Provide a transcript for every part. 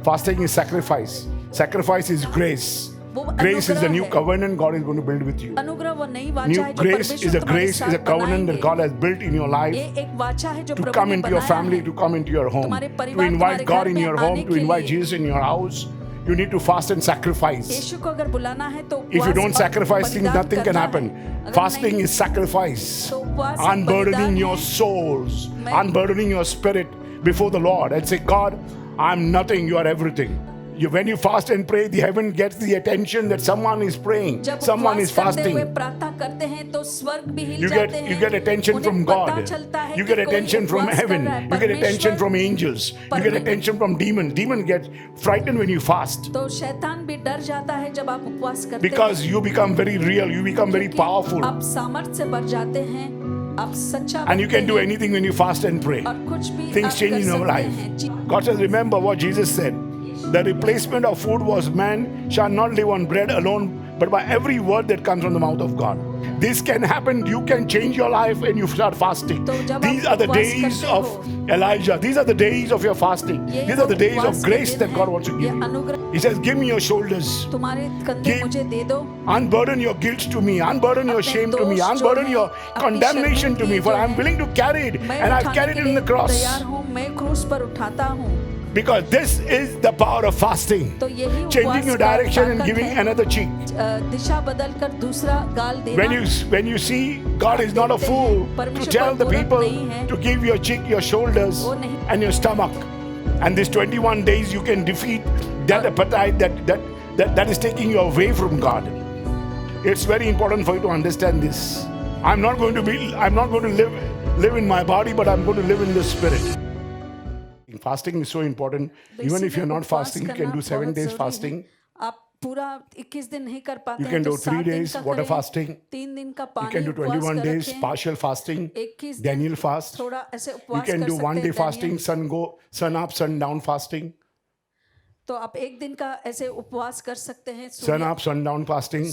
Fasting is sacrifice. Sacrifice is grace. Grace is the new covenant God is going to build with you. अनुग्रह वो नई वाचा New है जो grace is a परमेश्वर तुम्हारे grace, is a साथ covenant that बनाएंगे। God has built in your life ये एक वाचा है जो to प्रभु come ने into your बनाया family, है। to come into your home, तुम्हारे to परिवार, invite तुम्हारे God घर in में your आने home, to के invite लिए। Jesus in your house. You need to fast and sacrifice. यीशु को अगर बुलाना है तो If you उपवास don't और sacrifice things, बलिदान nothing can करना है। happen. अगर Fasting नहीं, is sacrifice. तो उपवास एक Unburdening बलिदान your है। souls, मैं- unburdening your spirit before the Lord and say, God, I'm nothing, you are everything. When you fast and pray, the heaven gets the attention that someone is praying, जब someone उपवास is करते हुए fasting. प्रार्थना करते हैं तो स्वर्ग भी हिल You जाते हैं। get attention उन्हें from पता God. चलता है You कि get कोई attention from उपवास कर heaven. रहा है। You get attention परमेश्वर- from angels. You get attention from demons. Demon get frightened when you fast तो शैतान भी डर जाता है जब आप उपवास करते because you become very real. You become very क्योंकि powerful, आप सामर्थ्य से भर जाते हैं, आप सच्चा and you बनते can do हैं anything when you fast and pray. और कुछ भी Things आप change कर in our सकते life. हैं। जी- God says, remember what Jesus said. The replacement of food was man shall not live on bread alone, but by every word that comes from the mouth of God. This can happen. You can change your life when you start fasting. तो जब These आप are the उपवास days करते of हो, Elijah. These are the days of your fasting. ये These are the days उपवास of के grace दिन that हैं, God wants to give ये you. अनुग्रह He says, give me your shoulders. तुम्हारे कंधे Give- मुझे दे दो, Unburden your guilt to me, unburden your अपने shame to me, दोष जो unburden हैं, your अपनी condemnation to me, शर्मिंदगी for जो I am है, willing to carry it, मैं and I've उठाने carried के it in the लिए cross. तैयार हूँ, मैं क्रूस पर उठाता हूँ। Because this is the power of fasting. तो यही Changing उपवास your का direction and ताकत giving है। another cheek. दिशा बदल कर दूसरा गाल देना। When you see God is not a fool to tell the people to give your cheek, your shoulders, वो नहीं। and your stomach. And these 21 days you can defeat that appetite that is taking you away from God. It's very important for you to understand this. I'm not going to live in my body, but I'm going to live in the spirit. Fasting is so important. तो Even if इसीलिए you're not उपवास fasting, you करना can do 7 बहुत days जरूरी है। fasting. आप पूरा 21 दिन नहीं कर पाते You हैं can तो do 3 7 दिन days का water करें, fasting. 3 दिन का You पानी can do उपवास 21 कर days रखें, partial fasting, 21 दिन Daniel fast. थोड़ा ऐसे You उपवास can कर do सकते 1 हैं day Daniel. fasting, sun up, sun down fasting, तो आप एक दिन का ऐसे उपवास कर सकते हैं, sun up, sun down fasting.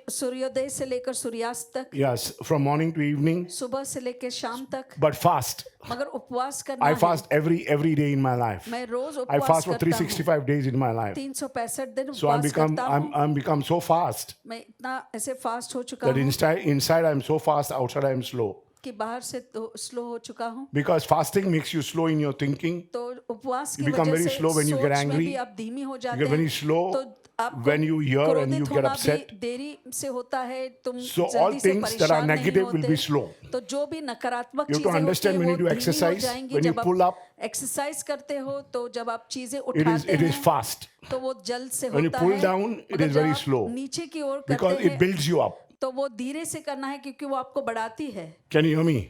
सूर्योदय से लेकर सूर्यास्त तक, Yes, from morning to evening, सुबह से लेकर शाम तक। but fast. मगर उपवास करना I है। fast every day in my life. मैं रोज I उपवास fast for करता हूँ, 365 days in my life. 365 दिन So I'm उपवास करता हूँ। I'm become so fast मैं इतना ऐसे फास्ट हो चुका that हूँ inside I'm so fast, outside I'm slow. कि बाहर से तो स्लो हो चुका हूँ। Because fasting makes you slow in your thinking. तो उपवास की You become वजह very से slow when you get सोच में angry. भी आप धीमी हो You जाते get very हैं। slow तो आपको when you hear and you क्रोधित get होना upset. भी देरी से होता है, तुम So all जल्दी से things that are परेशान नहीं negative will be होते। slow. तो जो भी नकारात्मक You have to चीजें होती understand हैं when वो you do धीमी हो exercise, जाएंगी। when you जब pull आप up, एक्सरसाइज करते हो तो जब आप चीजें it उठाते is हैं fast. तो वो जल्द से When you होता pull है। down, it मगर is जब very आप slow. नीचे की ओर Because करते it हैं builds you up. तो वो धीरे से करना है क्योंकि वो आपको बढ़ाती है। Can you hear me?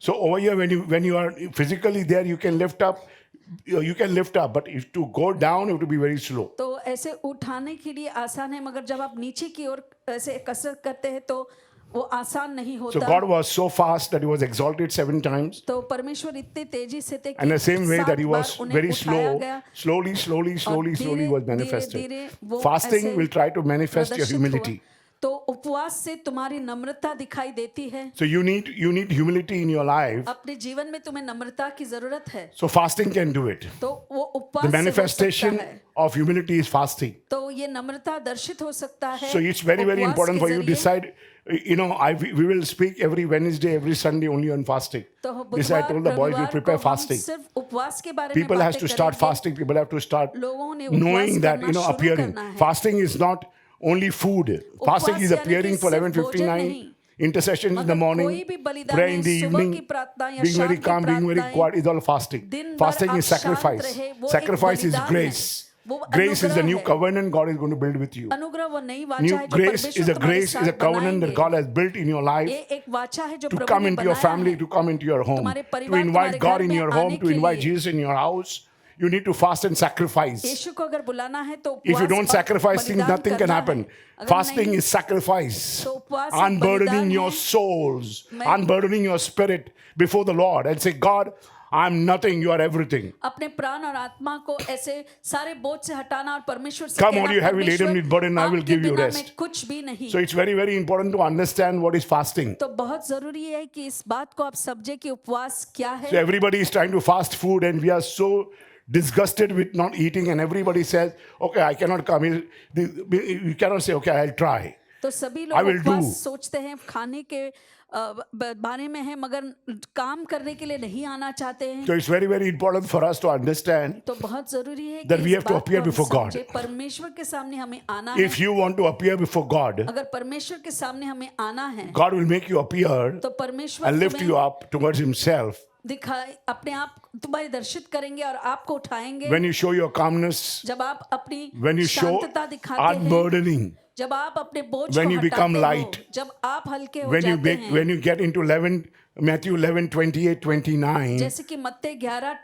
So over here, when you are physically there, you can lift up, but if to go down, you have to be very slow. तो ऐसे उठाने के लिए आसान है, मगर जब आप नीचे की ओर ऐसे कसरत करते हैं तो वो आसान नहीं So होता। God was so fast that He was exalted 7 times. तो परमेश्वर इतनी तेजी से थे And the कि same way that He 7 was बार उन्हें very उठाया slow, गया slowly was manifested. धीरे वो Fasting ऐसे will try to manifest your प्रदर्शित humility. हुआ। तो उपवास से तुम्हारी नम्रता दिखाई देती है। So you need humility in your life. अपने जीवन में तुम्हें नम्रता की जरूरत है। So fasting can do it. तो वो उपवास The से हो manifestation सकता है। of humility is fasting. तो ये नम्रता दर्शित हो सकता है। So it's very उपवास important के for you to जरिए। decide. We will speak every Wednesday, every Sunday only on fasting. तो This I बुधवार, told the boys, we रविवार prepare को हम fasting. सिर्फ उपवास के बारे में People has बातें to start करेंगे। fasting. People have to start लोगों ने knowing उपवास that करना शुरू appearing. करना है। Fasting is not only food. Fasting is यानी कि appearing for सिर्फ 11:59. भोजन नहीं। Intercession in the मगर morning, कोई भी बलिदान prayer in the नहीं, सुबह evening, की प्रार्थना या being very शाम की calm, being very प्रार्थनाएं, quiet is all fasting. दिन भर Fasting आप is sacrifice. शांत रहे, वो एक Sacrifice is बलिदान grace. है, वो Grace is the अनुग्रह new है। covenant God is going to build with you. अनुग्रह वो नई वाचा New है जो grace परमेश्वर is a तुम्हारे grace, is a साथ covenant that बनाएंगे। God has built in your life ये एक वाचा है जो to प्रभु come ने into your बनाया family, है। to come into your home, तुम्हारे to परिवार, invite तुम्हारे God घर in में your आने home, to के invite लिए। Jesus in your house. You need to fast and sacrifice. यीशु को अगर बुलाना है तो If you उपवास don't और sacrifice things, बलिदान nothing can करना happen. है। अगर Fasting नहीं, is sacrifice. तो उपवास एक Unburdening बलिदान your है। souls, मैं- unburdening your spirit before the Lord and say, God, I'm nothing, you are everything. अपने प्राण और आत्मा को ऐसे सारे बोझ से हटाना और परमेश्वर से Come कहना, all you heavy laden परमेश्वर, with burden, I will आपके give you बिना rest. मैं कुछ भी नहीं। So it's very important to understand what is fasting. तो बहुत जरूरी है कि इस बात को आप समझे कि उपवास क्या है। So everybody is trying to fast food and we are so disgusted with not eating, and everybody says, okay, I cannot come. You cannot say, okay, I'll try. तो सभी I लोग will उपवास do. सोचते हैं खाने के बारे में है, मगर काम करने के लिए नहीं आना चाहते हैं. So it's very, very important for us to understand तो बहुत जरूरी है that कि we इस have to बात appear को हम before God. समझें. परमेश्वर के सामने हमें आना है. if you want to appear before God, अगर परमेश्वर के सामने हमें आना है God will make you appear तो परमेश्वर and lift तुम्हें you up towards Himself दिखाए, अपने आप तुम्हारी दर्शित करेंगे और आपको उठाएंगे. when you show your calmness, जब आप अपनी when you show शांतता दिखाते हैं, unburdening, जब आप अपने बोझ when को you become हटाते light, हो, जब आप हल्के हो when you जाते हैं, when you get into Matthew 11, 28, 29, जैसे कि मत्ते 11,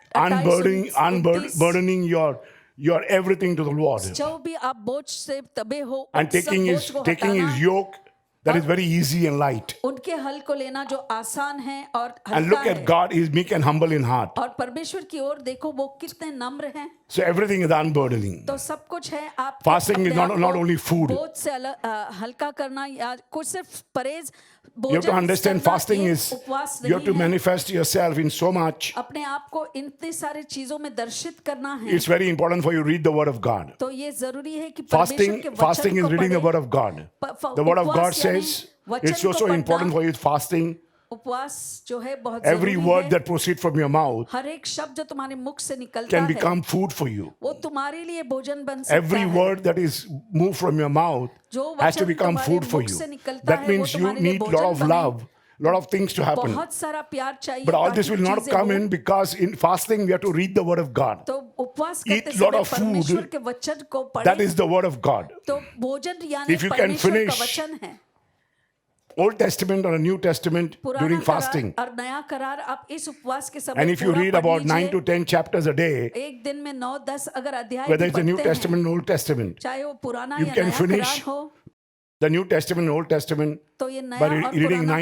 unburdening your everything to the Lord जो भी आप बोझ से तबे हो, and उन सब taking बोझ His को taking हटाना, His yoke that is very easy and light. उनके हल को लेना जो आसान है और And हल्का look है. at God, He's meek and humble in heart. और परमेश्वर की ओर देखो, वो कितने नम्र हैं. So everything is unburdening. तो सब कुछ है. आप Fasting is अपने not आप को only food. बोझ से हल्का करना या कुछ सिर्फ परहेज You have to understand fasting is you have to manifest yourself in so much. अपने आप को इतनी सारी चीजों में दर्शित करना है. It's very important for you to read the Word of God. तो ये जरूरी है कि परमेश्वर के वचन Fasting is को reading the पढ़ें. Word of God. The Word of God says it's so important for you fasting. उपवास जो है बहुत Every जरूरी word है. that proceeds from your mouth हर एक शब्द जो तुम्हारे मुख से निकलता can है become food for you. वो तुम्हारे लिए भोजन बन सकता Every है. word that is moved from your mouth जो has to वचन become तुम्हारे food for मुख you. से निकलता That है, वो means you तुम्हारे लिए need a lot भोजन of बने. love, lot of things to happen. बहुत सारा प्यार चाहिए. But all ताकि this will not चीजें come हो. in because in fasting we have to read the Word of God. तो उपवास Eat करते lot समय of food. परमेश्वर के वचन को That पढ़ें. is the Word of God. तो भोजन यानी If you can परमेश्वर का finish वचन है. Old Testament or a New Testament during पुराना fasting. करार और नया करार आप इस उपवास के समय And if you पूरा read पढ़ about 9 लीजिए. to 10 chapters a day, एक दिन में 9-10 अगर अध्याय whether भी it's the New पढ़ते हैं, Testament or Old Testament, चाहे वो पुराना you या can नया finish करार हो, the New Testament and Old Testament तो ये by नया और reading पुराना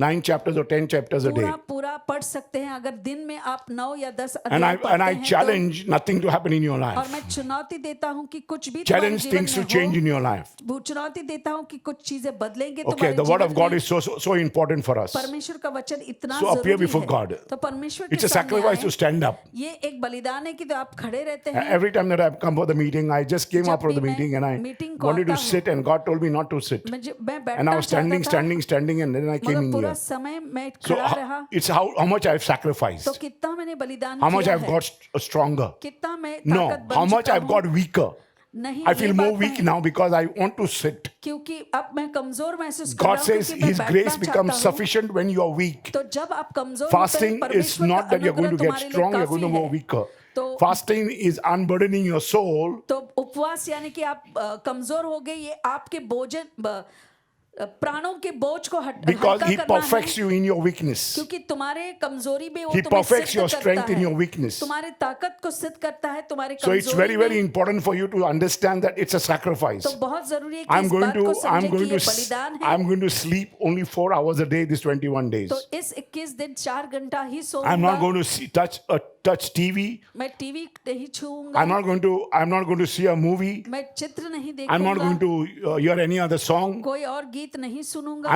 9 करार chapters or 10 chapters a day. पूरा पढ़ सकते हैं. अगर दिन में आप 9 या 10 And अध्याय पढ़ते I हैं challenge nothing to happen in your तो, और life. मैं चुनौती देता हूं कि कुछ भी तुम्हारे Challenge जीवन things to में change in हो. your life. वो चुनौती देता हूं कि कुछ चीजें बदलेंगे Okay, तुम्हारे the Word of जीवन God में. is so important for us. परमेश्वर का वचन इतना So appear जरूरी before है. God. तो परमेश्वर It's के a sacrifice to सामने stand up. आए. ये एक बलिदान है कि तो आप खड़े रहते हैं. Every time that I've come for the meeting, I just came जब up for the भी मैं meeting and I meeting को wanted to आता हूं, sit and God told me not to sit. मैं And I बैठना was चाहता था, standing and then I came मगर in पूरा here. समय मैं So खड़ा रहा. it's how much I've sacrificed. तो कितना मैंने बलिदान How much किया I've है, got stronger. कितना मैं No, ताकत बन how much चुका I've हूं. got weaker. नहीं, I ये feel more बात weak नहीं. now because I want to sit. क्योंकि अब मैं कमजोर महसूस कर God रहा हूं says क्योंकि मैं His बैठना grace चाहता becomes हूं. sufficient when you are weak. तो जब आप कमजोर Fasting होते हैं, is परमेश्वर not का that you're going to अनुग्रह get तुम्हारे लिए strong, you're going to काफी go है. weaker. तो Fasting is unburdening your soul तो उपवास यानी कि आप कमजोर हो गए, ये आपके भोजन प्राणों के बोझ को because हल्का He करना perfects है. you in your weakness. क्योंकि तुम्हारे कमजोरी में वो He तुम्हें perfects सिद्ध your करता strength in है. your weakness. तुम्हारे ताकत को सिद्ध करता है तुम्हारे So it's कमजोरी very में. important for you to understand that it's a sacrifice. तो बहुत जरूरी है कि इस बात को समझें कि ये बलिदान है. I'm going to sleep only 4 hours a day this 21 days. तो इस 21 दिन 4 घंटा ही I'm not सोऊंगा. going to touch TV. मैं टीवी नहीं छूऊंगा. I'm not going to see a movie. मैं चित्र नहीं I'm not going देखूंगा. to hear any other song. कोई और गीत नहीं सुनूंगा.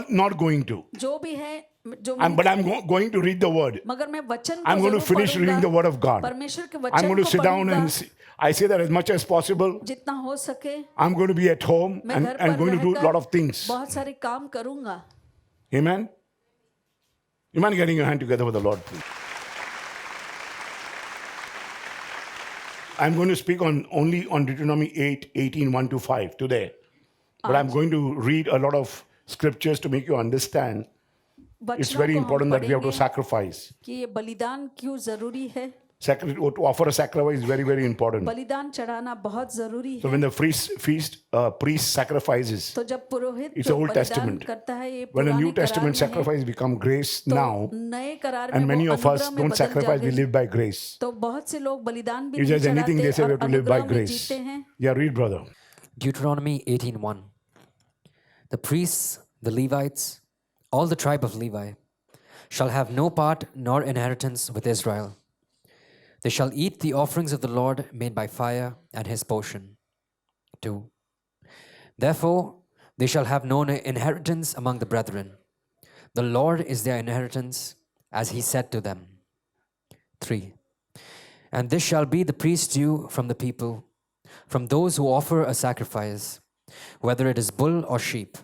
Not going to. जो भी है जो But I'm going to read the word. मगर मैं वचन को I'm going to जरूर finish reading the पढ़ूंगा. word of God. परमेश्वर के I'm वचन going to को sit down पढ़ूंगा. and I say that as much as possible. जितना हो सके I'm going to be at home मैं and घर पर going to do a रहकर lot of things. बहुत सारे काम करूंगा. Amen. You mind getting your hand together for the Lord, please? I'm going to speak only on Deuteronomy 8:18, 1 to 5 today. But I'm going to read a lot of scriptures to make you understand. It's वचनों very को हम important that we have to पढ़ेंगे sacrifice. कि ये बलिदान क्यों जरूरी है. To offer a sacrifice is very, very important. बलिदान चढ़ाना बहुत जरूरी So है. when the priest sacrifices, तो जब पुरोहित it's जो the Old बलिदान Testament. करता है, ये When a पुराने New Testament करार में है, sacrifice become grace तो now, नए करार में and many वो of us अनुग्रह में don't बदल sacrifice, we जाते. live by grace. तो बहुत से लोग बलिदान भी If नहीं there's anything they चढ़ाते say, we और have to live by अनुग्रह में grace. जीते हैं. Yeah, read, brother. Deuteronomy 18:1. The priests, the Levites, all the tribe of Levi, shall have no part nor inheritance with Israel. They shall eat the offerings of the Lord made by fire and his portion. 2. Therefore, they shall have no inheritance among the brethren. The Lord is their inheritance, as he said to them. 3. And this shall be the priest's due from the people, from those who offer a sacrifice, whether it is bull or sheep.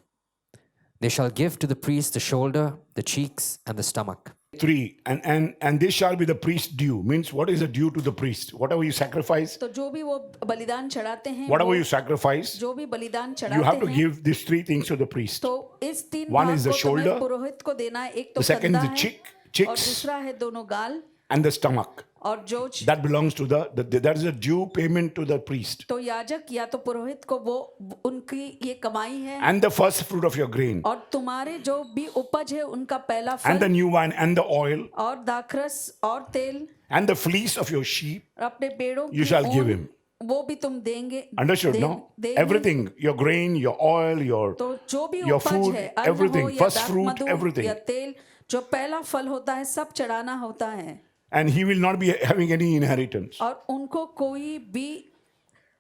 They shall give to the priest the shoulder, the cheeks, and the stomach. 3. And this shall be the priest's due. Means what is the due to the priest? Whatever you sacrifice, तो जो भी वो बलिदान चढ़ाते हैं, whatever you sacrifice, जो भी बलिदान you चढ़ाते have to हैं, give these 3 things to the priest. तो इस 3 One भाग is the को तुम्हें shoulder, पुरोहित को देना है. एक तो The second कंधा is the है, और cheeks, दूसरा है दोनों गाल and the stomach. और जोच. That belongs to that is a due payment to the priest. तो याजक या तो पुरोहित को वो उनकी ये कमाई है. And the first fruit of your grain, और तुम्हारे जो भी उपज है उनका पहला and the फल, new wine, and the oil, और दाखरस और तेल, and the fleece of your sheep, और अपने पेड़ों you की shall give ऊन, him. वो भी तुम देंगे. Understood? No? देंगे. Everything, your grain, your oil, your तो जो भी your उपज food, है, अन्न everything, हो या first fruit, दाखमधु everything. या तेल, जो पहला फल होता है सब चढ़ाना होता है. and he will not be having any inheritance. और उनको कोई भी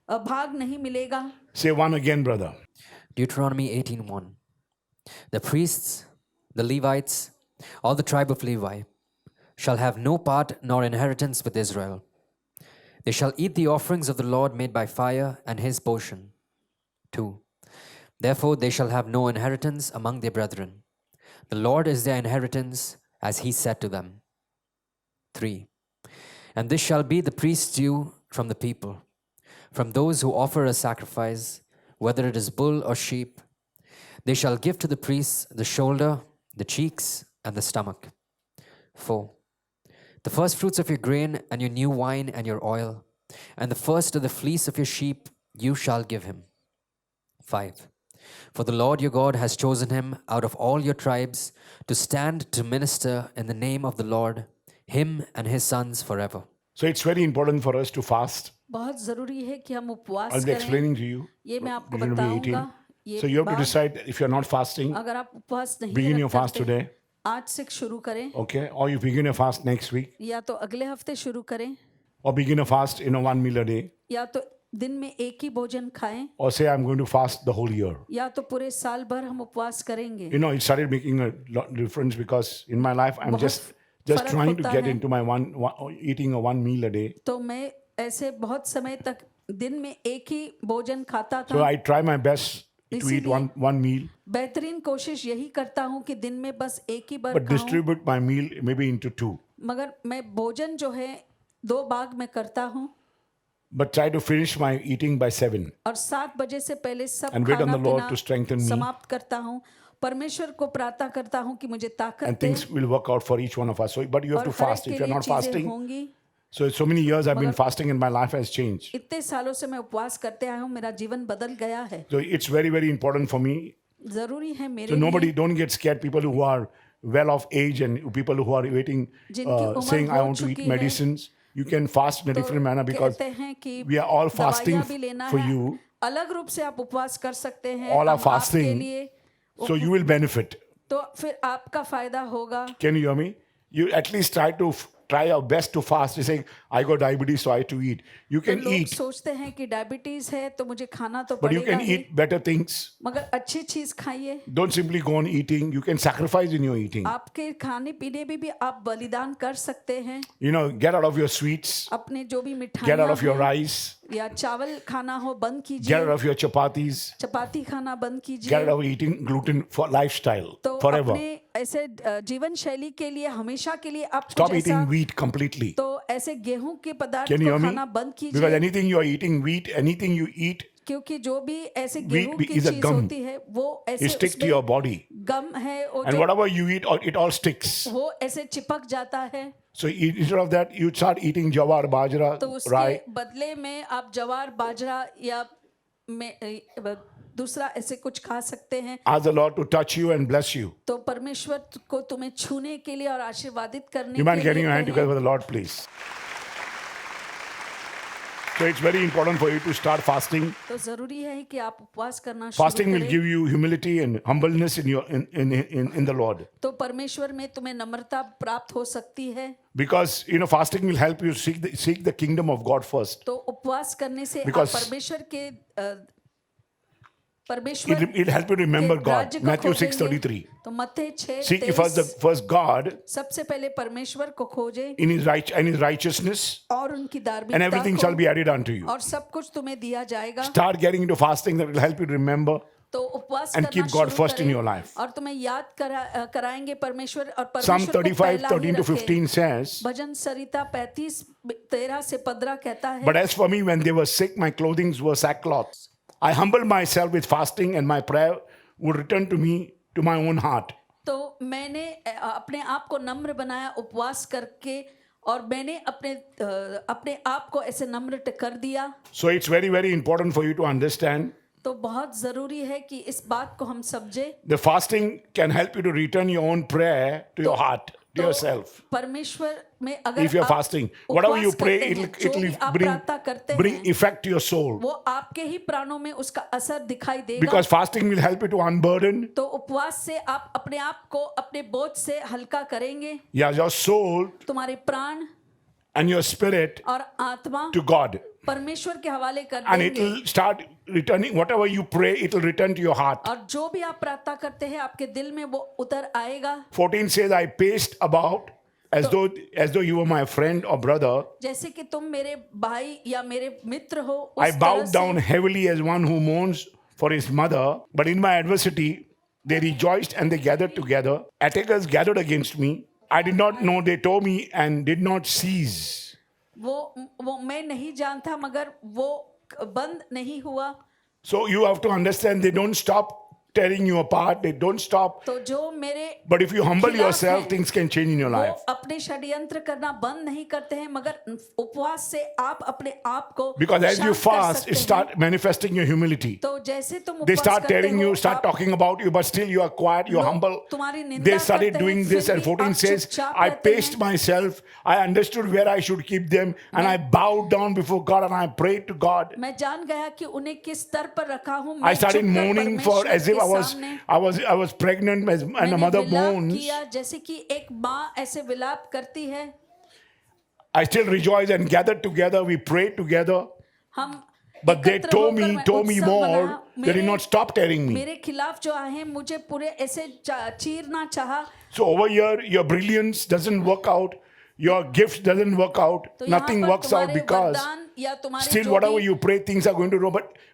भाग नहीं मिलेगा. Say one again, brother. Deuteronomy 18:1. The priests, the Levites, all the tribe of Levi, shall have no part nor inheritance with Israel. They shall eat the offerings of the Lord made by fire and his portion. 2. Therefore they shall have no inheritance among their brethren. The Lord is their inheritance, as he said to them. 3. And this shall be the priest's due from the people, from those who offer a sacrifice, whether it is bull or sheep. They shall give to the priests the shoulder, the cheeks, and the stomach. 4. The first fruits of your grain and your new wine and your oil, and the first of the fleece of your sheep you shall give him. 5. For the Lord your God has chosen him out of all your tribes to stand to minister in the name of the Lord, him and his sons forever. So it's very important for us to fast. बहुत जरूरी है कि हम उपवास I'll be करें. explaining to you. ये मैं आपको Deuteronomy बताऊंगा. 18. ये So you have to बात, decide that if you're not fasting, अगर आप उपवास नहीं begin your रख fast सकते, today, आज से शुरू करें, okay? Or you begin your fast next week, या तो अगले हफ्ते शुरू करें, or begin a fast, 1 meal a day, या तो दिन में एक ही भोजन खाएं, or say I'm going to fast the whole year. या तो पूरे साल भर हम उपवास करेंगे. It started making a lot difference because in my life I'm just फर्क trying to होता get है. into my eating a 1 meal a day. तो मैं ऐसे बहुत समय तक दिन में एक ही भोजन खाता So था. I try my best to eat इसीलिए one meal, बेहतरीन कोशिश यही करता हूँ कि दिन में बस एक ही बार but खाऊं. distribute my meal maybe into 2. मगर मैं भोजन जो है 2 भाग में करता हूँ, But try to finish my eating by 7. और 7 बजे से पहले सब And wait on खाना the Lord पीना to strengthen me. समाप्त करता हूँ. परमेश्वर को प्रार्थना करता हूँ कि मुझे ताकत And they, things will work out for each one of us. So, but you have और to हर fast. एक If के you're लिए not चीजें fasting, होंगी. so many years I've been fasting and my life has changed. इतने सालों से मैं उपवास करते आया हूँ, मेरा जीवन बदल गया है. So it's very, very important for me. जरूरी है मेरे So लिए. nobody, don't get scared. People who are well of age and people who are waiting, जिनकी उम्र saying I हो want to eat चुकी है, medicines. You can fast in a तो different manner because कहते हैं कि we are all fasting दवाइयाँ भी लेना for है. you. अलग रूप से आप उपवास कर सकते हैं. All are हम आपके fasting. लिए, So you will benefit. तो फिर आपका फायदा होगा. Can you hear me? You at least try your best to fast. You say, I got diabetes, so I have to eat. You तो can लोग eat, सोचते हैं कि डायबिटीज है तो मुझे खाना तो but you पड़ेगा can he. eat better things. मगर अच्छी चीज खाइए. Don't simply go on eating. You can sacrifice in your eating. आपके खाने पीने में भी आप बलिदान कर सकते हैं. Get out of your sweets. अपने जो भी Get out मिठाइयाँ of your हैं, rice. या चावल खाना हो बंद Get out कीजिए. of your chapatis. चपाती खाना बंद Get कीजिए. out of eating gluten for lifestyle तो forever. अपने ऐसे जीवन शैली के लिए हमेशा के लिए आप Stop कुछ eating ऐसा, wheat completely. तो ऐसे गेहूं के पदार्थ Can you को hear me? खाना बंद Because कीजिए. anything you are eating wheat, anything you eat, क्योंकि जो भी ऐसे Wheat गेहूं की is a चीज gum. होती है वो ऐसे it sticks to उसमें your body. गम है, और And जो whatever you eat, it all sticks. वो ऐसे चिपक जाता है. So instead of that, you start eating jawar, bajra, तो उसके rye. बदले में आप जवार बाजरा या दूसरा ऐसे कुछ खा सकते हैं. Ask the Lord to touch you and bless you. तो परमेश्वर को तुम्हें छूने के लिए और आशीर्वादित करने You के mind getting लिए your hand कहें. together for the Lord, please. So it's very important for you to start fasting. तो जरूरी है कि आप उपवास करना Fasting शुरू will करें. give you humility and humbleness in the Lord. तो परमेश्वर में तुम्हें नम्रता प्राप्त हो सकती है. Because fasting will help you seek the kingdom of God first. तो उपवास करने से आप Because- परमेश्वर It'll help you remember के God. राज्य को Matthew खोजेंगे, 6:33. तो मत्ती 6 Seek ye first God सबसे पहले परमेश्वर को खोजे in his righteousness, और उनकी and धार्मिकता everything को, shall be added unto you. और सब कुछ तुम्हें दिया जाएगा. Start getting into fasting that will help you to remember. तो उपवास And करना keep God शुरू first in करें your life. और तुम्हें याद कराएंगे परमेश्वर और Psalm परमेश्वर को 35, पहला ही 13 to रखें. 15 says, भजन संहिता 35 13 से 15 कहता है, But as for me, when they were sick, my clothing were sackcloth. I humbled myself with fasting, and my prayer would return to me to my own heart. तो मैंने अपने आप को नम्र बनाया उपवास करके, और मैंने अपने आप को ऐसे नम्र कर दिया. So it's very, very important for you to understand. तो बहुत जरूरी है कि इस बात को हम समझे. The fasting can help you to return your own prayer to your heart, to yourself. परमेश्वर में अगर If you're आप fasting, whatever you उपवास pray, करते हैं, जो भी आप it'll प्रार्थना करते bring हैं, effect to your soul. वो आपके ही प्राणों में उसका असर दिखाई देगा. Because fasting will help you to unburden. तो उपवास से आप अपने आप को अपने बोझ से हल्का करेंगे. Yeah, your soul तुम्हारे प्राण and your spirit और आत्मा to God. परमेश्वर के हवाले कर And it देंगे. will start returning, whatever you pray, it will return to your heart. और जो भी आप प्रार्थना करते हैं आपके दिल में वो उतर आएगा. 14 says, I paced about as though you were my friend or brother. जैसे कि तुम मेरे भाई या मेरे मित्र हो, I उस तरह bowed down से heavily as one who mourns for his mother. But in my adversity, they rejoiced and they gathered together. Attackers gathered against me. I did not know, they tore me and did not cease. वो मैं नहीं जानता मगर वो बंद नहीं हुआ. So you have to understand, they don't stop tearing you apart. They don't stop. तो जो मेरे But if you humble खिलाफ yourself, हैं, things can change in your वो life. अपने षड्यंत्र करना बंद नहीं करते हैं, मगर उपवास से आप अपने आप को Because as you शांत कर fast, सकते it हैं. start manifesting your humility. तो जैसे तुम They उपवास start करते tearing हो, you, start आप talking about you, but still you are quiet, you are लोग humble. तुम्हारी निंदा They started करते doing हैं, this, फिर and भी 14 आप says, चुपचाप I रहते paced हैं. myself, I understood where I should keep them, and I bowed down before God and I prayed to God. मैं जान गया कि उन्हें किस स्तर पर रखा हूँ. I मैं started झुककर mourning for परमेश्वर as if के I सामने was pregnant and a मैंने mother विलाप moans. किया, जैसे कि एक माँ ऐसे विलाप करती है. I still rejoice and gathered together, we prayed together. हम But they एकत्र tore होकर me मैं more. उत्सव मनाया. They did not stop tearing me. मेरे खिलाफ जो आए मुझे पूरे ऐसे चीरना चाहा. So over here, your brilliance doesn't work out. Your gift doesn't work out. तो यहाँ Nothing पर works out तुम्हारे because वरदान या तुम्हारे still जो whatever भी you pray, things are going to grow.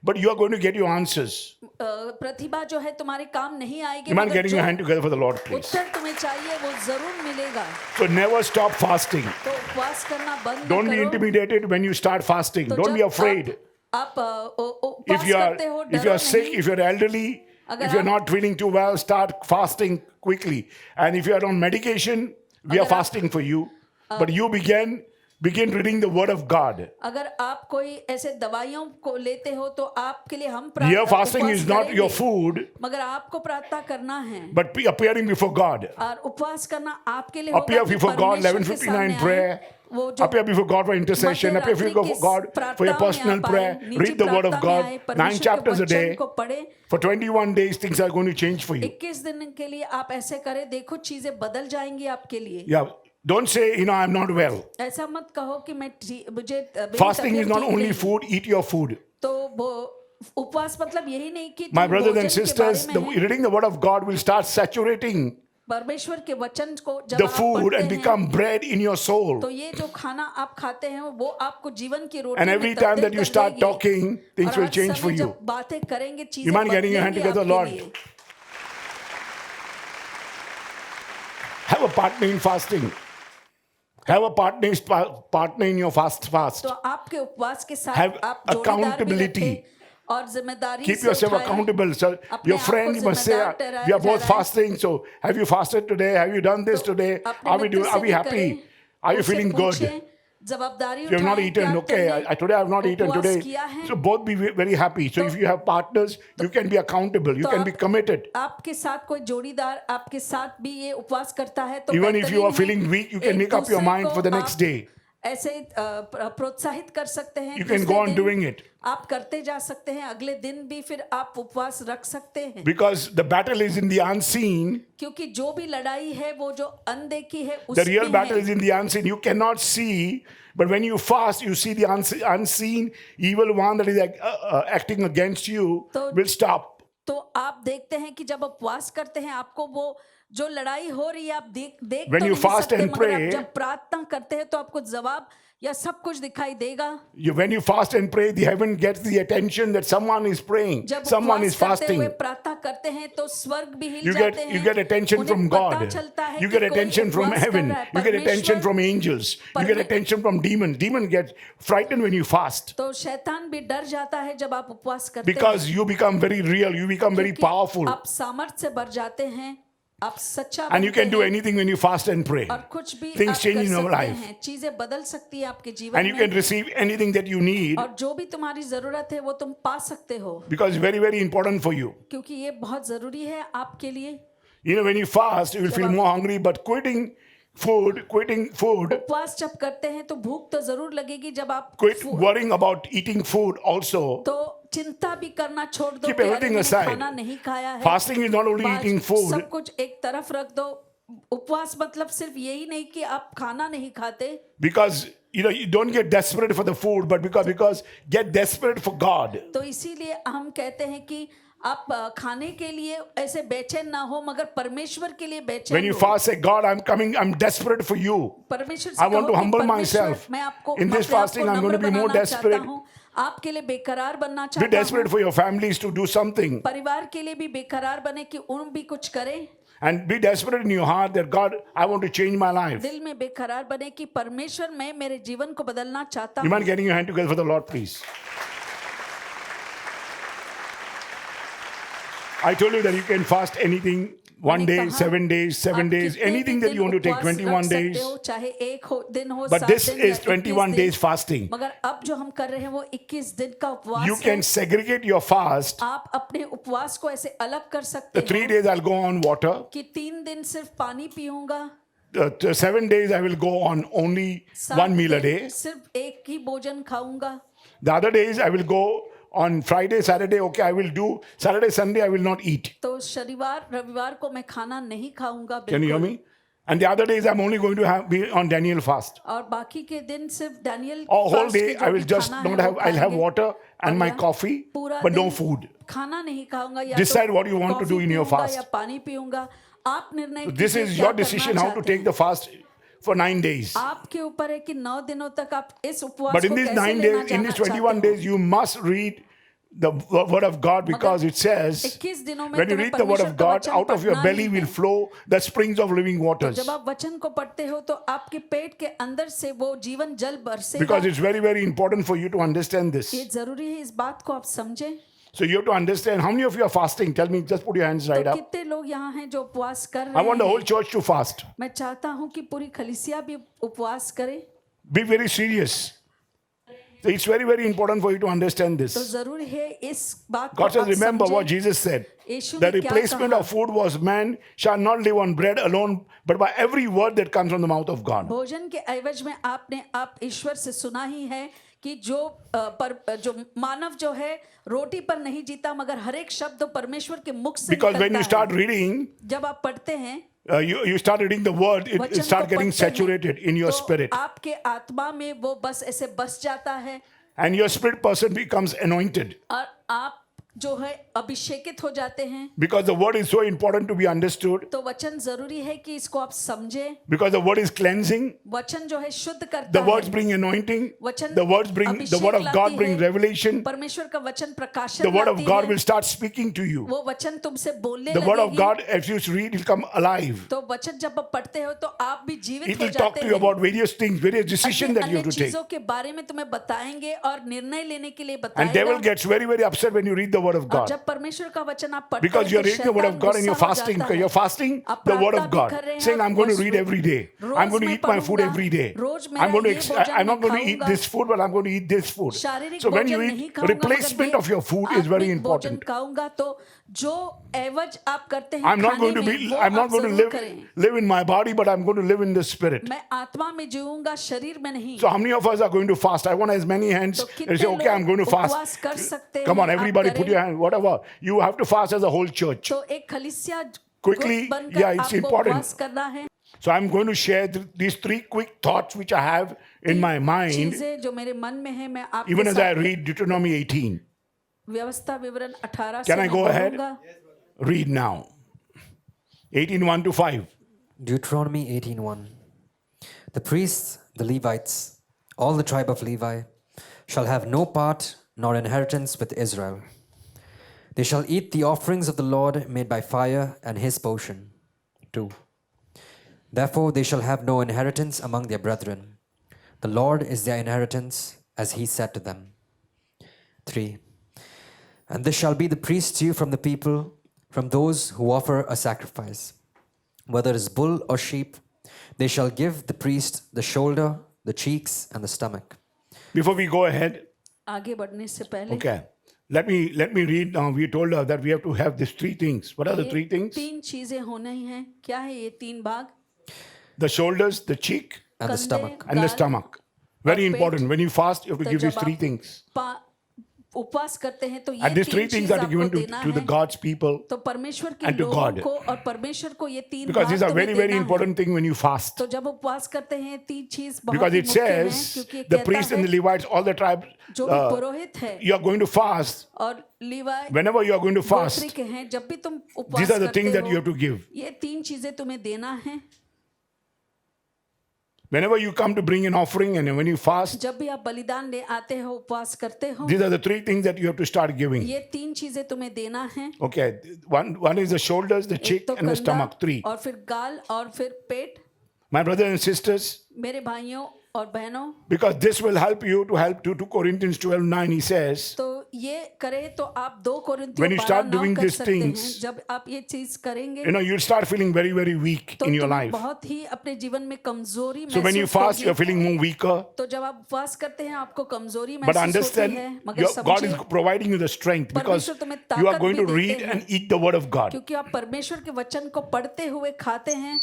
But you are going to get your answers. प्रतिभा जो है तुम्हारे काम नहीं आएगी. You mind मगर getting जो your hand together for the Lord, please? उत्तर तुम्हें चाहिए वो जरूर मिलेगा. So never stop fasting. तो उपवास करना बंद Don't न be करो. intimidated when you start fasting. तो Don't be जब afraid. आप उपवास If you करते हो, are डरो sick, नहीं. if you're elderly, अगर if you're आप- not feeling too well, start fasting quickly. And if you're on medication, we are अगर आप- fasting for you. But you begin reading the Word of God. अगर आप कोई ऐसे दवाइयों को लेते हो तो आपके लिए हम Your fasting उपवास is not your करेंगे. food, मगर आपको प्रार्थना करना है but be appearing before God. और उपवास करना आपके लिए Appear होगा कि before God, परमेश्वर के 11:59 सामने prayer. आए. वो जो Appear before God for intercession. Appear मध्यरात्रि before की God for your प्रार्थनाओं में personal आप आए, prayer. निजी Read the Word of प्रार्थना में God. आए, 9 परमेश्वर के chapters a वचन day. को पढ़े. For 21 days, things are going to change for you. 21 दिन के लिए आप ऐसे करें, देखो चीजें बदल जाएंगी आपके लिए. Yeah. Don't say, I'm not well. ऐसा मत कहो कि मुझे मेरी Fasting is तबीयत not ठीक only नहीं. food, eat your food. तो वो उपवास मतलब यही नहीं कि My तुम brothers भोजन and के sisters, बारे में हैं. reading the Word of God will start saturating परमेश्वर के वचन को जब the आप food पढ़ते and हैं, become bread in your soul. तो ये जो खाना आप खाते हैं वो आपको जीवन की रोटी And में every time तब्दील that you कर start देगी. talking, things और will हर change for समय you. जब बातें करेंगे चीजें You mind getting your hand बदलेंगी together, आपके Lord? लिए. Have a partner in fasting. Have a partner in your fast. तो आपके उपवास के साथ Have आप जोड़ीदार भी accountability. रखें और जिम्मेदारी Keep से yourself उठाएं. accountable. So अपने your आप को friend you must say, जिम्मेदार ठहराया we are both जा रहा है. fasting. So have you fasted today? Have you done this today? अपने Are we मित्र doing? से Are we भी happy? करें, Are you उससे feeling good? पूछें, जवाबदारी You have not उठाएं, eaten. क्या Okay, तुमने today I have not eaten उपवास today. किया है? So both be very happy. So if you have partners, you can be accountable. You तो can be आप- committed. आपके साथ कोई जोड़ीदार आपके साथ भी ये उपवास करता है तो Even if you are बेहतरीन है. feeling weak, you can एक make up your दूसरे mind को for the next आप day. ऐसे प्रोत्साहित कर सकते हैं. You can दूसरे go on दिन doing it. आप करते जा सकते हैं, अगले दिन भी फिर आप उपवास रख सकते हैं. Because the battle is in the unseen. क्योंकि जो भी लड़ाई है वो जो अनदेखी है The real उसमें battle is है. in the unseen. You cannot see, but when you fast, you see the unseen evil one that is acting against you तो- will stop. तो आप देखते हैं कि जब उपवास करते हैं आपको वो जो लड़ाई हो रही है आप देख When तो you नहीं fast सकते, and मगर आप pray- जब प्रार्थना करते हैं तो आपको जवाब या सब कुछ दिखाई देगा। When you fast and pray, the heaven gets the attention that someone is praying, जब someone उपवास is करते हुए fasting. प्रार्थना करते हैं तो स्वर्ग भी हिल You जाते हैं। get attention उन्हें from पता God. चलता है You कि get कोई attention from उपवास कर heaven. रहा है। You get attention परमेश्वर- from angels. You get attention from demons. Demon get frightened when you fast तो शैतान भी डर जाता है जब आप उपवास करते because हैं, you become very real. You become very क्योंकि powerful, आप सामर्थ्य से भर जाते हैं, आप सच्चा and you बनते can do हैं anything when you fast and pray. और कुछ भी Things आप change कर in your सकते life. हैं। चीजें बदल सकती है आपके जीवन And you can में, receive anything that you need और जो भी तुम्हारी जरूरत है वो तुम पा सकते हो, because it's very, very important for you. क्योंकि ये बहुत जरूरी है आपके लिए। You know, when you fast, you will feel more hungry, but quitting food, उपवास जब करते हैं तो भूख तो जरूर लगेगी। जब आप quit worrying about eating food also. तो चिंता भी करना छोड़ दो Keep कि अरे everything मैंने aside. खाना नहीं खाया है। Fasting is not only बाज- eating food. सब कुछ एक तरफ रख दो। उपवास मतलब सिर्फ यही नहीं कि आप खाना नहीं खाते, Because you don't get desperate for the food, but because get desperate for God. तो इसीलिए हम कहते हैं कि आप खाने के लिए ऐसे बेचैन ना हो, मगर परमेश्वर के लिए When बेचैन you हो। fast, say, God, I'm desperate for you. परमेश्वर से I want कहो to कि humble परमेश्वर, myself. मैं आपको In this अपने आप fasting, को I'm going to नम्र be more बनाना desperate. चाहता हूँ, आपके लिए बेकरार बनना Be चाहता desperate हूँ, for your families to do something. परिवार के लिए भी बेकरार बने कि उन भी कुछ करें। And be desperate in your heart that, God, I want to change my life. दिल में बेकरार बने कि परमेश्वर, मैं मेरे जीवन को बदलना चाहता You हूँ। mind getting your hand together for the Lord, please? I told you that you can fast anything, one मैंने day, कहा, 7 days, 7 आप days, कितने भी anything that दिन you want to take, उपवास रख 21 सकते days. हो, चाहे एक दिन हो, But 7 this दिन is या 21 21 days दिन। fasting. मगर अब जो हम कर रहे हैं वो 21 दिन का उपवास You है। can segregate your fast. आप अपने उपवास को ऐसे अलग कर The सकते 3 हो days I'll go on water. कि 3 दिन सिर्फ पानी पीऊंगा, The 7 days I will go on only 7 one meal a दिन day. सिर्फ एक ही भोजन खाऊंगा। The other days I will go on Friday, Saturday. Okay, I will do Saturday, Sunday. I will not eat. तो शनिवार रविवार को मैं खाना नहीं खाऊंगा Can you hear बिल्कुल, me? And the other days I'm only going to be on Daniel fast. और बाकी के दिन सिर्फ डैनियल Or whole फास्ट के day जो I will भी just खाना not है have. वो I'll have खाएंगे। water and और my या coffee, पूरा but no दिन food. खाना नहीं खाऊंगा, या Decide तो what you want to do coffee in your पीऊंगा fast. या पानी पीऊंगा। आप निर्णय This कीजिए is क्या your करना decision how to चाहते take हैं। the fast for 9 days. आपके ऊपर है कि 9 दिनों तक आप इस उपवास But को in these कैसे 9 लेना days, in these जाना 21 चाहते हो। days, you must read the word of God because it says 21 दिनों में when you तुम्हें read the word परमेश्वर of का God, वचन out of your पढ़ना belly ही will है। flow the springs of living तो waters. जब आप वचन को पढ़ते हो तो आपके पेट के अंदर से वो जीवन जल बरसेगा। Because it's very, very important for you to understand this. ये जरूरी है, इस बात को आप समझें। So you have to understand how many of you are fasting. Tell me, just put your hands right तो up. कितने लोग यहाँ हैं जो उपवास कर I रहे want the whole हैं। church to fast. मैं चाहता हूँ कि पूरी कलीसिया भी उपवास करे। Be very serious. So it's very, very important for you to understand तो this. जरूरी है इस बात को God says, आप remember what समझें। Jesus said. यीशु The ने क्या replacement कहा? of food was man shall not live on bread alone, but by every word that comes from the mouth of God. भोजन के एवज में आपने आप ईश्वर से सुना ही है कि जो मानव जो है रोटी पर नहीं जीता, मगर हर एक शब्द परमेश्वर के मुख से Because when निकलता you start है। reading, जब आप पढ़ते हैं you start reading the word, it वचन start को getting पढ़ते हैं, saturated in your तो spirit. आपके आत्मा में वो बस ऐसे बस जाता है And your spirit person becomes anointed. और आप जो है अभिषेकित हो जाते हैं। Because the word is so important to be understood. तो वचन जरूरी है कि इसको आप समझें। Because the word is cleansing. वचन जो है शुद्ध करता The है। words bring anointing. वचन The words bring, the Abhishek word of God लाती bring है। revelation. परमेश्वर का वचन प्रकाशन The word of लाती God है। will start speaking to you. वो वचन तुमसे बोलने The word of लगेगी। God, if you read, will come alive. तो वचन जब आप पढ़ते हो तो आप भी जीवित It हो will talk जाते to you हैं। about various things, various decisions that you अन्य have to take. चीजों के बारे में तुम्हें बताएंगे और निर्णय लेने के लिए And devil बताएगा। gets very, very upset when you read the word of और God. जब परमेश्वर का वचन आप पढ़ते Because हैं you're तो reading the word of शैतान God and you're गुस्सा हो fasting. जाता Because है। you're fasting आप the word प्रार्थना of भी God. कर रहे हैं Saying, और I'm going to बस read every day. Rose I'm going to मैं eat my food पढ़ूंगा, every day. रोज मेरा I'm going to, ये भोजन I'm not मैं going to eat खाऊंगा। this food, but I'm going to eat this food. शारीरिक So when you भोजन eat, नहीं खाऊंगा, replacement मगर of your food is very आत्मिक भोजन important. खाऊंगा। तो जो एवज आप करते हैं I'm not खाने going to में, be, वो I'm not आप going to जरूर करें। live in my body, but I'm going to live in the spirit. मैं आत्मा में जीऊंगा, शरीर में नहीं। So how many of us are going to fast? I want as many hands. तो They say, कितने okay, I'm going to लोग fast. उपवास कर सकते Come on, हैं, आप everybody, put करें। your hand. Whatever. You have to fast as a whole church. तो एक कलीसिया Quickly, गुट बनकर yeah, it's आपको important. उपवास करना है। So I'm going to share these 3 quick thoughts which I have in my mind, चीजें जो मेरे मन में है मैं आपके even as I साथ read Deuteronomy 18. व्यवस्था विवरण 18 Can से I मैं go ahead? बोलूंगा। Read now. 18:1 to 5. Deuteronomy 18:1. The priests, the Levites, all the tribe of Levi, shall have no part nor inheritance with Israel. They shall eat the offerings of the Lord made by fire and his portion. 2. Therefore they shall have no inheritance among their brethren. The Lord is their inheritance, as he said to them. 3. And this shall be the priest to you from the people, from those who offer a sacrifice. Whether it is bull or sheep, they shall give the priest the shoulder, the cheeks, and the stomach. Before we go ahead, आगे बढ़ने से पहले okay, let me read now. We told her that we have to have these three things. What are the ये three things? तीन चीजें होना ही हैं। क्या है ये तीन भाग? The shoulders, the cheek, And the कंधे, stomach. and the गाल, stomach. Very और पेट। important. When you fast, you have to तो give these जब three आप things. उपवास करते हैं तो ये And these three तीन things चीज are given आपको देना to the है। God's people. तो परमेश्वर के and to लोगों God. को और परमेश्वर को ये तीन Because भाग these are तुम्हें very, very देना है। important thing when you fast. तो जब उपवास करते हैं तीन चीज बहुत Because ही it मुख्य है, says क्योंकि the कहता priests and है the Levites, all the tribes, जो भी पुरोहित है you are going to fast. और लीवाई Whenever you are going to fast, गोत्रिक हैं, जब भी तुम उपवास these are the करते things that हो, you have to give. ये तीन चीजें तुम्हें देना है। Whenever you come to bring an offering and when you fast, जब भी आप बलिदान ले आते हो, उपवास करते हो, these are the three things that you have to start giving. ये तीन चीजें तुम्हें देना है। Okay, one is the shoulders, the एक cheek, तो and the कंधा stomach. Three. और फिर गाल और फिर पेट। My brothers and sisters, मेरे भाइयों और बहनों, because this will help you to help to 2 Corinthians 12:9, he says, तो ये करे तो आप 2 कोरिन्थियों When you start 12:9 doing कर these सकते हैं। things, जब आप ये चीज करेंगे you know, you'll start feeling very, very weak तो in your तुम्हें life. बहुत ही अपने जीवन में कमजोरी So when you महसूस fast, होगी। you're feeling more weaker. तो जब आप उपवास करते हैं आपको कमजोरी But महसूस होती understand, है, मगर God is समझिए providing you the strength because परमेश्वर तुम्हें you are ताकत going भी to read देते हैं। and eat the word of God. क्योंकि आप परमेश्वर के वचन को पढ़ते हुए खाते हैं,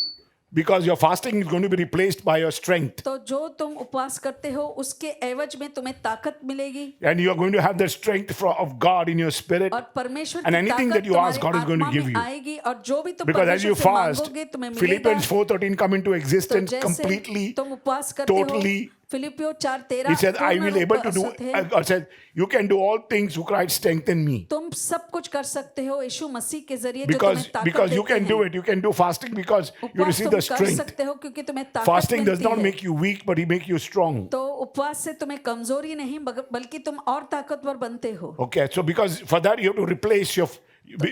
Because your fasting is going to be replaced by your strength. तो जो तुम उपवास करते हो उसके एवज में तुम्हें ताकत मिलेगी And you are going to have the strength of God in your spirit. और परमेश्वर And की anything ताकत that you ask, God is going to आत्मा give में you. आएगी और जो भी तुम Because as you परमेश्वर से fast, मांगोगे तुम्हें मिलेगा। Philippians 4:13 come into तो existence जैसे completely. तुम उपवास करते हो, totally. फिलिपियो 4:13 He said, I पूर्ण will able रूप to do, असत है। God said, you can do all things who Christ strengthen me. तुम सब कुछ कर सकते हो यीशु मसीह के जरिए जो Because, तुम्हें ताकत because you देते can do हैं। it. You can do fasting because you उपवास receive तुम the कर strength. सकते हो क्योंकि तुम्हें ताकत Fasting does मिलती not है। make you weak, but he make you strong. तो उपवास से तुम्हें कमजोरी नहीं बल्कि तुम और ताकतवर बनते हो। Okay, so because for that you have to replace your,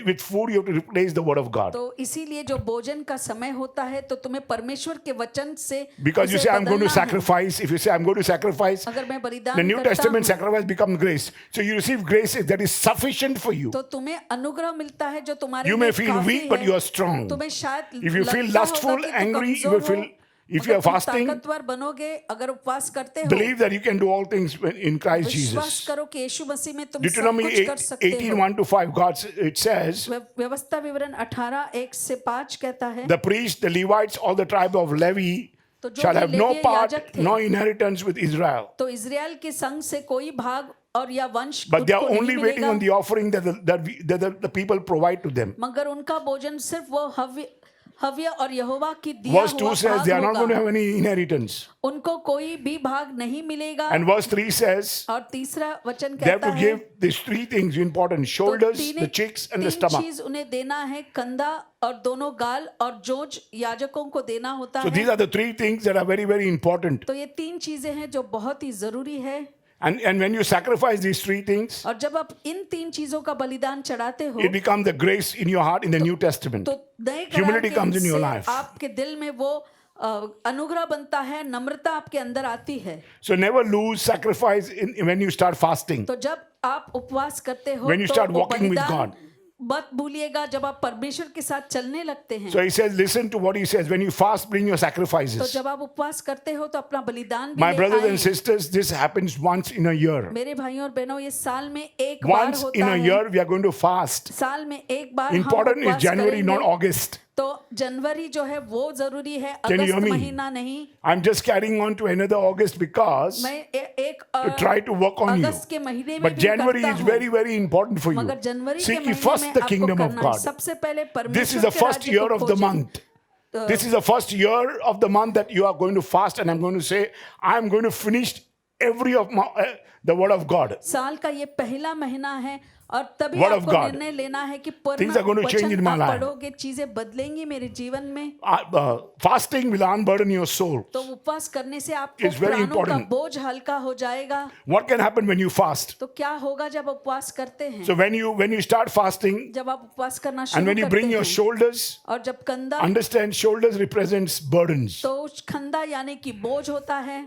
with food you have to replace the word of God. तो इसीलिए जो भोजन का समय होता है तो तुम्हें परमेश्वर के वचन से Because you उसे say, I'm going to बदलना है। sacrifice. If you say, I'm going to sacrifice, अगर मैं बलिदान the New करता Testament हूँ, sacrifice becomes grace. So you receive grace that is sufficient for you. तो तुम्हें अनुग्रह मिलता है जो तुम्हारे You लिए may feel काफी weak, but है। you are strong. तुम्हें शायद If you feel लगता lustful, होगा कि तुम angry, you कमजोर will feel. हो, If you are मगर तुम fasting, ताकतवर बनोगे अगर उपवास करते हो। believe that you can do all things in Christ विश्वास Jesus. करो कि यीशु मसीह में तुम सब Deuteronomy कुछ कर सकते 18, हो। 1 to 5, God, it says, व्यवस्था विवरण 18:1-5 कहता है, the priests, the Levites, all the tribe of Levi तो जो shall भी have no लेवीय part, याजक थे, no inheritance with Israel. तो इजराइल के संग से कोई भाग और या वंश But they are उनको only नहीं waiting मिलेगा, on the offering that the people provide to them. मगर उनका भोजन सिर्फ वो हव्य और यहोवा की दिया Verse 2 हुआ says भाग they are not going to होगा। have any inheritance. उनको कोई भी भाग नहीं मिलेगा। And verse 3 says और तीसरा वचन they have कहता to है give these three things important: तो shoulders, the cheeks, and the तीन stomach. चीज उन्हें देना है, कंधा और दोनों गाल और जोज याजकों को देना होता So these है। are the three things that are very, very important. तो ये तीन चीजें हैं जो बहुत ही जरूरी है। And when you sacrifice these three things, और जब आप इन तीन चीजों का बलिदान चढ़ाते हो it becomes the grace in your heart in the New Testament. तो नए करार Humility के comes in your से life. आपके दिल में वो अनुग्रह बनता है, नम्रता आपके अंदर आती है। So never lose sacrifice when you start fasting. तो जब आप उपवास करते हो When you तो start वो walking with बलिदान God. मत भूलिएगा जब आप परमेश्वर के साथ चलने लगते हैं। So he says, listen to what he says. When you fast, bring your तो sacrifices. जब आप उपवास करते हो तो अपना बलिदान भी My ले brothers and आएं। sisters, this happens once in a year. मेरे भाइयों और बहनों, ये साल में एक बार Once होता in a है। year, we are going to fast. साल में एक बार हम Important is उपवास January, करेंगे। not August. तो जनवरी जो है वो जरूरी है, Can you hear August me? महीना नहीं। I'm just carrying on to another August because मैं एक to try to work on you. अगस्त के महीने में But भी January करता is हूँ। very, very important for you. मगर जनवरी के Seek ye महीने first में the आपको kingdom of करना है। God. सबसे पहले This is परमेश्वर the के first राज्य year को of the खोजें। month. This is the first year of the month that you are going to fast, and I'm going to say, I'm going to finish every of the word of God. साल का ये पहला महीना है और तभी Word of आपको God. निर्णय लेना है कि Things are going to change in my आप life. पढ़ोगे, चीजें बदलेंगी मेरे जीवन में। Fasting will unburden your soul. तो उपवास करने से आपको It's very प्राणों का important. बोझ हल्का हो जाएगा। What can happen when you fast? तो क्या होगा जब उपवास करते हैं? So when you start fasting, जब आप उपवास करना and शुरू when you करते bring your हैं shoulders, और जब कंधा, understand shoulders represents burdens. तो उस कंधा यानी कि बोझ होता है,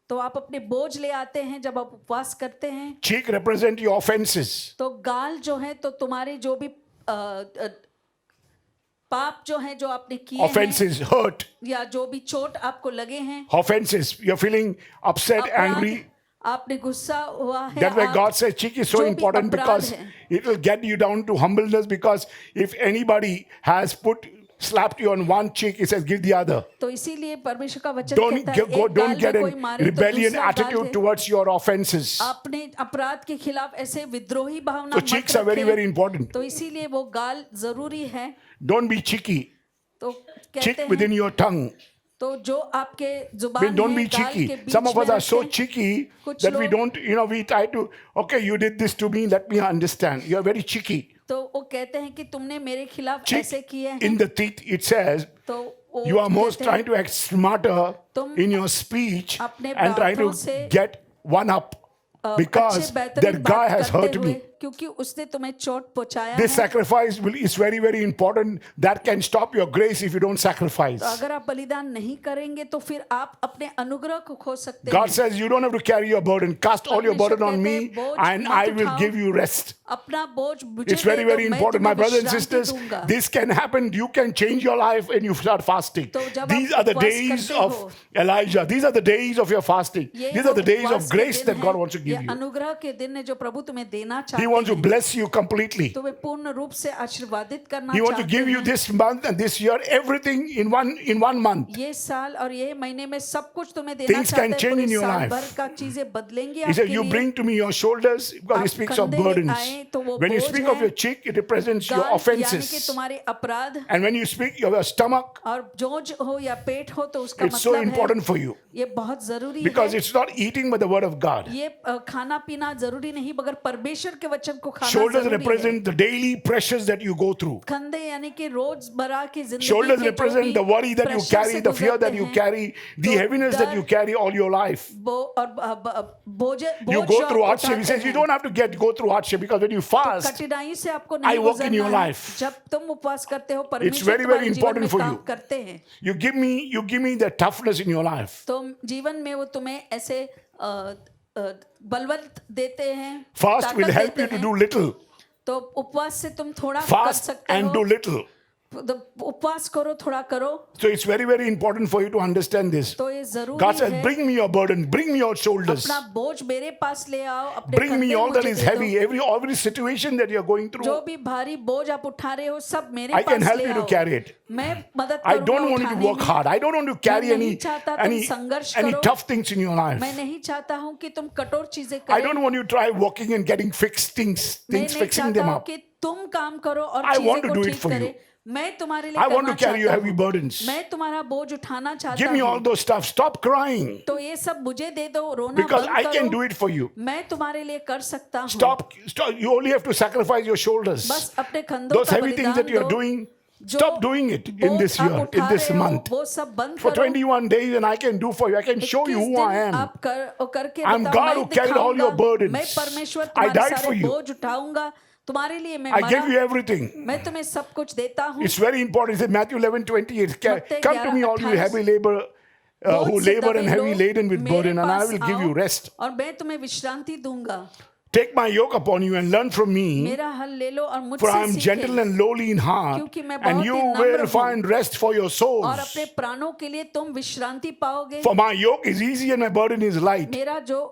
तो आप अपने बोझ ले आते हैं जब आप उपवास करते हैं। Cheek represent your offenses. तो गाल जो है तो तुम्हारे जो भी पाप जो है जो आपने किए हैं Offenses, hurt, या जो भी चोट आपको लगे हैं, offenses. You're feeling upset, अपराध, angry. आपने गुस्सा हुआ है, That's why आप- God says cheek is so जो भी important अपराध because है। it will get you down to humbleness. Because if anybody has slapped you on one cheek, he says give the other. तो इसीलिए परमेश्वर का वचन Don't कहता है, get, एक don't गाल get में कोई an मारे तो rebellion दूसरा गाल attitude है। towards your offenses. अपने अपराध के खिलाफ ऐसे विद्रोही भावना So मत cheeks are very, रखें। very important. तो इसीलिए वो गाल जरूरी है। Don't be cheeky. तो Cheek कहते within हैं your tongue. तो जो आपके जुबान Don't है, be गाल cheeky. के बीच Some of us में are so रखें। cheeky कुछ that we लोग- don't, we try to, okay, you did this to me, let me understand. You're very cheeky. तो वो कहते हैं कि तुमने मेरे खिलाफ Cheek ऐसे किए हैं। in the teeth, it says, तो वो you are most कहते हैं, trying to act smarter तुम in your speech अपने and try to बातों से, get one up because अच्छे बेहतरीन that guy बात has करते hurt हुए, me. क्योंकि उसने तुम्हें चोट पहुंचाया This है। sacrifice is very, very important. That can stop your grace if you don't sacrifice. तो अगर आप बलिदान नहीं करेंगे तो फिर आप अपने अनुग्रह को खो सकते God हैं। says you don't have to carry your burden. Cast all your burden on me परमेश्वर कहते हैं, बोझ and मत I will उठाओ। give you rest. अपना बोझ मुझे It's very, दे दो, very मैं important. My तुम्हें brothers and विश्रांति sisters, दूंगा। this can happen. You can change your life when you start fasting. तो जब These आप are the उपवास days करते हो, of Elijah. These are the days of your fasting. ये These are the वो days उपवास of के grace दिन that हैं, God wants to give ये you. अनुग्रह के दिन है जो प्रभु तुम्हें देना He चाहते wants to हैं। bless you completely. तो वे पूर्ण रूप से आशीर्वादित करना He wants to चाहते give you हैं। this month and this year everything in one month. ये साल और ये महीने में सब कुछ तुम्हें देना Things चाहते can हैं। change in पूरे your साल life. भर का चीजें बदलेंगी He आपके said, you लिए। bring to me your shoulders because he आप speaks of कंधे ले burdens. आए तो वो When you बोझ speak है। of your cheek, it represents your गाल यानी कि offenses. तुम्हारे अपराध, And when you speak of your stomach, और जोज हो या पेट हो तो उसका it's so मतलब है important for you ये बहुत जरूरी because है। it's not eating but the word of God. ये खाना पीना जरूरी नहीं मगर परमेश्वर के वचन को खाना Shoulders जरूरी है। represent the daily pressures that you go through. कंधे यानी कि रोजमर्रा की जिंदगी Shoulders के जो represent भी the worry that you pressure carry, से the fear that गुजरते you हैं, carry, the तो heaviness that डर, you carry all your life. बोझ You बोझ go जो through आप hardship. He उठाते says you हैं। don't have to go through hardship because when you fast, कठिनाई से आपको I नहीं work in your गुजरना है। life. जब तुम उपवास करते हो It's परमेश्वर very, very तुम्हारे जीवन important में for काम you. करते हैं। you give me the toughness in your life. तो जीवन में वो तुम्हें ऐसे बलवंत देते हैं, Fast will ताकत help देते you to हैं। do little. तो उपवास से तुम थोड़ा कर Fast सकते and हो। do little. तो उपवास करो, थोड़ा करो। So it's very, very important for you to understand this. तो ये जरूरी God says, है। bring me your burden, bring me your shoulders, अपना बोझ मेरे पास ले आओ, अपने bring me कंधे all that मुझे is दे दो। heavy, every situation that you're going जो through. भी भारी बोझ आप उठा रहे हो सब मेरे I पास can help ले you to आओ। carry it. मैं मदद I करूंगा don't want you to उठाने work में। hard. I don't want to carry मैं नहीं चाहता तुम संघर्ष any करो। tough things in your life. मैं नहीं चाहता हूँ कि तुम कठोर चीजें I करो। don't want you to try working and getting fixed things मैं नहीं fixing चाहता them हूँ up. कि तुम काम करो और I want चीजें to को do it ठीक for you. करे। मैं तुम्हारे लिए I want करना to carry your चाहता heavy हूँ। burdens. मैं तुम्हारा बोझ उठाना चाहता Give me all हूँ। those stuff. Stop crying तो ये सब मुझे दे दो, रोना because बंद I can करो। do it for you. मैं तुम्हारे लिए कर सकता हूँ। Stop. You only have to sacrifice your shoulders. बस अपने कंधों Those का heavy things that बलिदान you're दो। doing, जो stop doing it in बोझ this आप year, उठा in this रहे हो, month. वो सब बंद For करो। 21 days, and I can do for you. I can show you 21 who I दिन am. आप करके I'm बताओ, God मैं who carried all your दिखाऊंगा। burdens. मैं परमेश्वर I तुम्हारे died for सारे you. बोझ उठाऊंगा, तुम्हारे लिए मैं I gave you मरा। everything. मैं तुम्हें सब कुछ देता हूँ। It's very important. It's in Matthew 11:28. मत्ती Come to me, all you 11:28. heavy labor, who बोझ से labor and दबे heavy लोग laden with मेरे burden, and I pass will give आओ you rest. और मैं तुम्हें विश्रांति दूंगा। Take my yoke upon you and learn from me, मेरा हल ले लो और for I मुझसे am gentle सीखे and lowly in heart, क्योंकि मैं and बहुत you ही नम्र will हूँ। find rest for your और souls. अपने प्राणों के लिए तुम विश्रांति पाओगे। For my yoke is easy and my burden is light. मेरा जो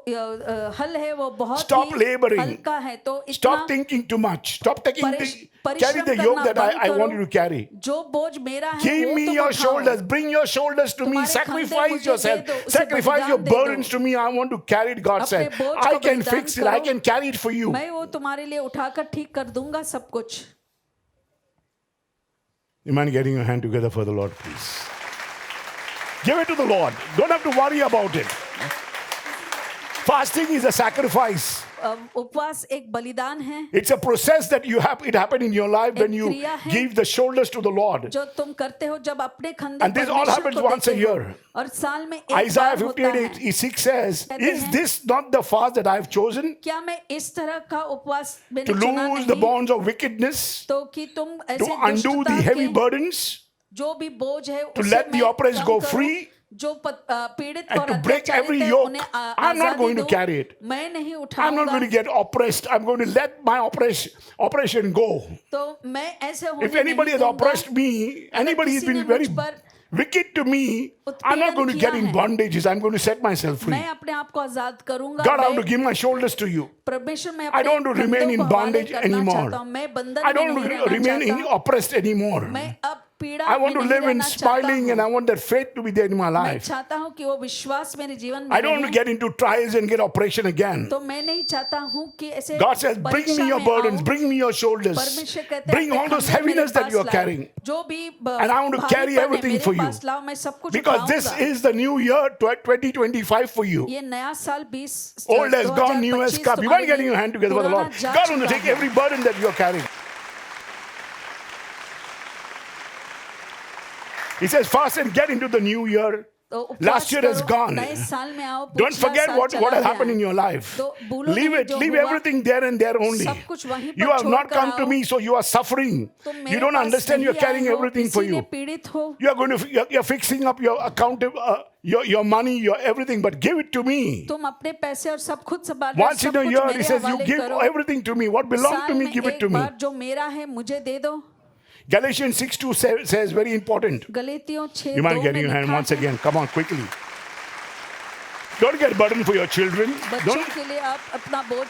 हल है वो बहुत Stop ही laboring. हल्का है। तो Stop इतना thinking too much. Stop taking carry परिश्रम the yoke करना that बंद I करो। want you to carry. जो बोझ मेरा है Give वो me तुम your उठाओ। shoulders. Bring your shoulders to me. तुम्हारे कंधे Sacrifice मुझे yourself. दे दो, उसे Sacrifice your बलिदान दे दो। burdens to me. I want to carry it, God अपने said. बोझ I को can बलिदान fix it. I करो। can carry it for you. मैं वो तुम्हारे लिए उठाकर ठीक कर दूंगा सब कुछ। You mind getting your hand together for the Lord, please? Give it to the Lord. Don't have to worry about it. Fasting is a sacrifice. उपवास एक बलिदान है It's a process that you have. It happened in your life when you क्रिया है। give the shoulders to the Lord. जो तुम करते हो जब अपने खंधे And this all परमेश्वर happens को once a देते हो। year. और साल में एक Isaiah बार होता 58:6 says, कहते "Is हैं, this not the fast that I have chosen क्या मैं इस तरह का उपवास मैंने to चुना loose the नहीं bonds of wickedness, तो कि तुम to ऐसे undo दुष्टता the heavy के burdens, जो भी बोझ है to उसे let the मैं oppressed कम go करूं, free, जो पीड़ित and और to break अत्याचारित every है, yoke. उन्हें I'm not आजादी going to दूं। carry it. मैं नहीं I'm not उठाऊंगा going to get oppressed. I'm going to let my oppression go. तो मैं ऐसे होने If anybody नहीं has दूंगा। oppressed me, anybody has किसी ने been very मुझ पर wicked to me, I'm not उत्पीड़न going to get किया in है, bondages. I'm going to set myself free. मैं अपने आप को आजाद करूंगा। God, I want मैं to give my shoulders to you. परमेश्वर मैं I अपने don't want to remain कंधों in को हवाले bondage करना anymore. चाहता हूं। मैं बंधन I में don't नहीं want to रहना remain चाहता। oppressed anymore. मैं अब पीड़ा I want में to नहीं live in रहना चाहता smiling and I हूं। want that faith to be there in my मैं life. चाहता हूं कि वो विश्वास मेरे जीवन में I don't want to रहे। get into trials and get oppression again. तो मैं नहीं चाहता हूं कि ऐसे God says, bring परीक्षा me your में burdens, आऊं। bring me your shoulders, परमेश्वर कहते हैं bring अपने all those कंधे मेरे heaviness that pass you are लाओ। carrying. जो भी And I want to carry भारीपन है everything मेरे for you. पास लाओ, मैं सब कुछ Because this उठाऊंगा। is the new year 2025 for you. ये नया साल 20 Old has gone, new has 2025 come. You want तुम्हारे getting लिए your hand together for the पुराना Lord. जा God wants to चुका take है। every burden that you are carrying. He says, fast and get into the new year. तो उपवास Last year has करो, gone. नए साल में आओ, Don't पिछला forget साल what चला has गया happened है। in your life. तो भूलो Leave नहीं it. जो Leave हुआ, everything there and there only. सब कुछ वहीं You पर have not छोड़कर come to आओ। me, so you are suffering. तुम You मेरे don't पास understand. You're नहीं carrying आए हो, everything for इसीलिए you. पीड़ित हो। You are going to. You're fixing up your account, your money, your everything. But give it to me. तुम अपने पैसे और सब खुद संभाल रहे हो, Once in सब a कुछ year, he मेरे says, you हवाले give करो। everything to me. What belongs to साल me, में give it एक to me. बार जो मेरा है मुझे दे दो। Galatians 6:2 says very important. गलीतियों 6:2 You mind में getting your hand लिखा once है, again? Come on, quickly. Don't get burdened for your children. बच्चों Don't. के लिए आप अपना बोझ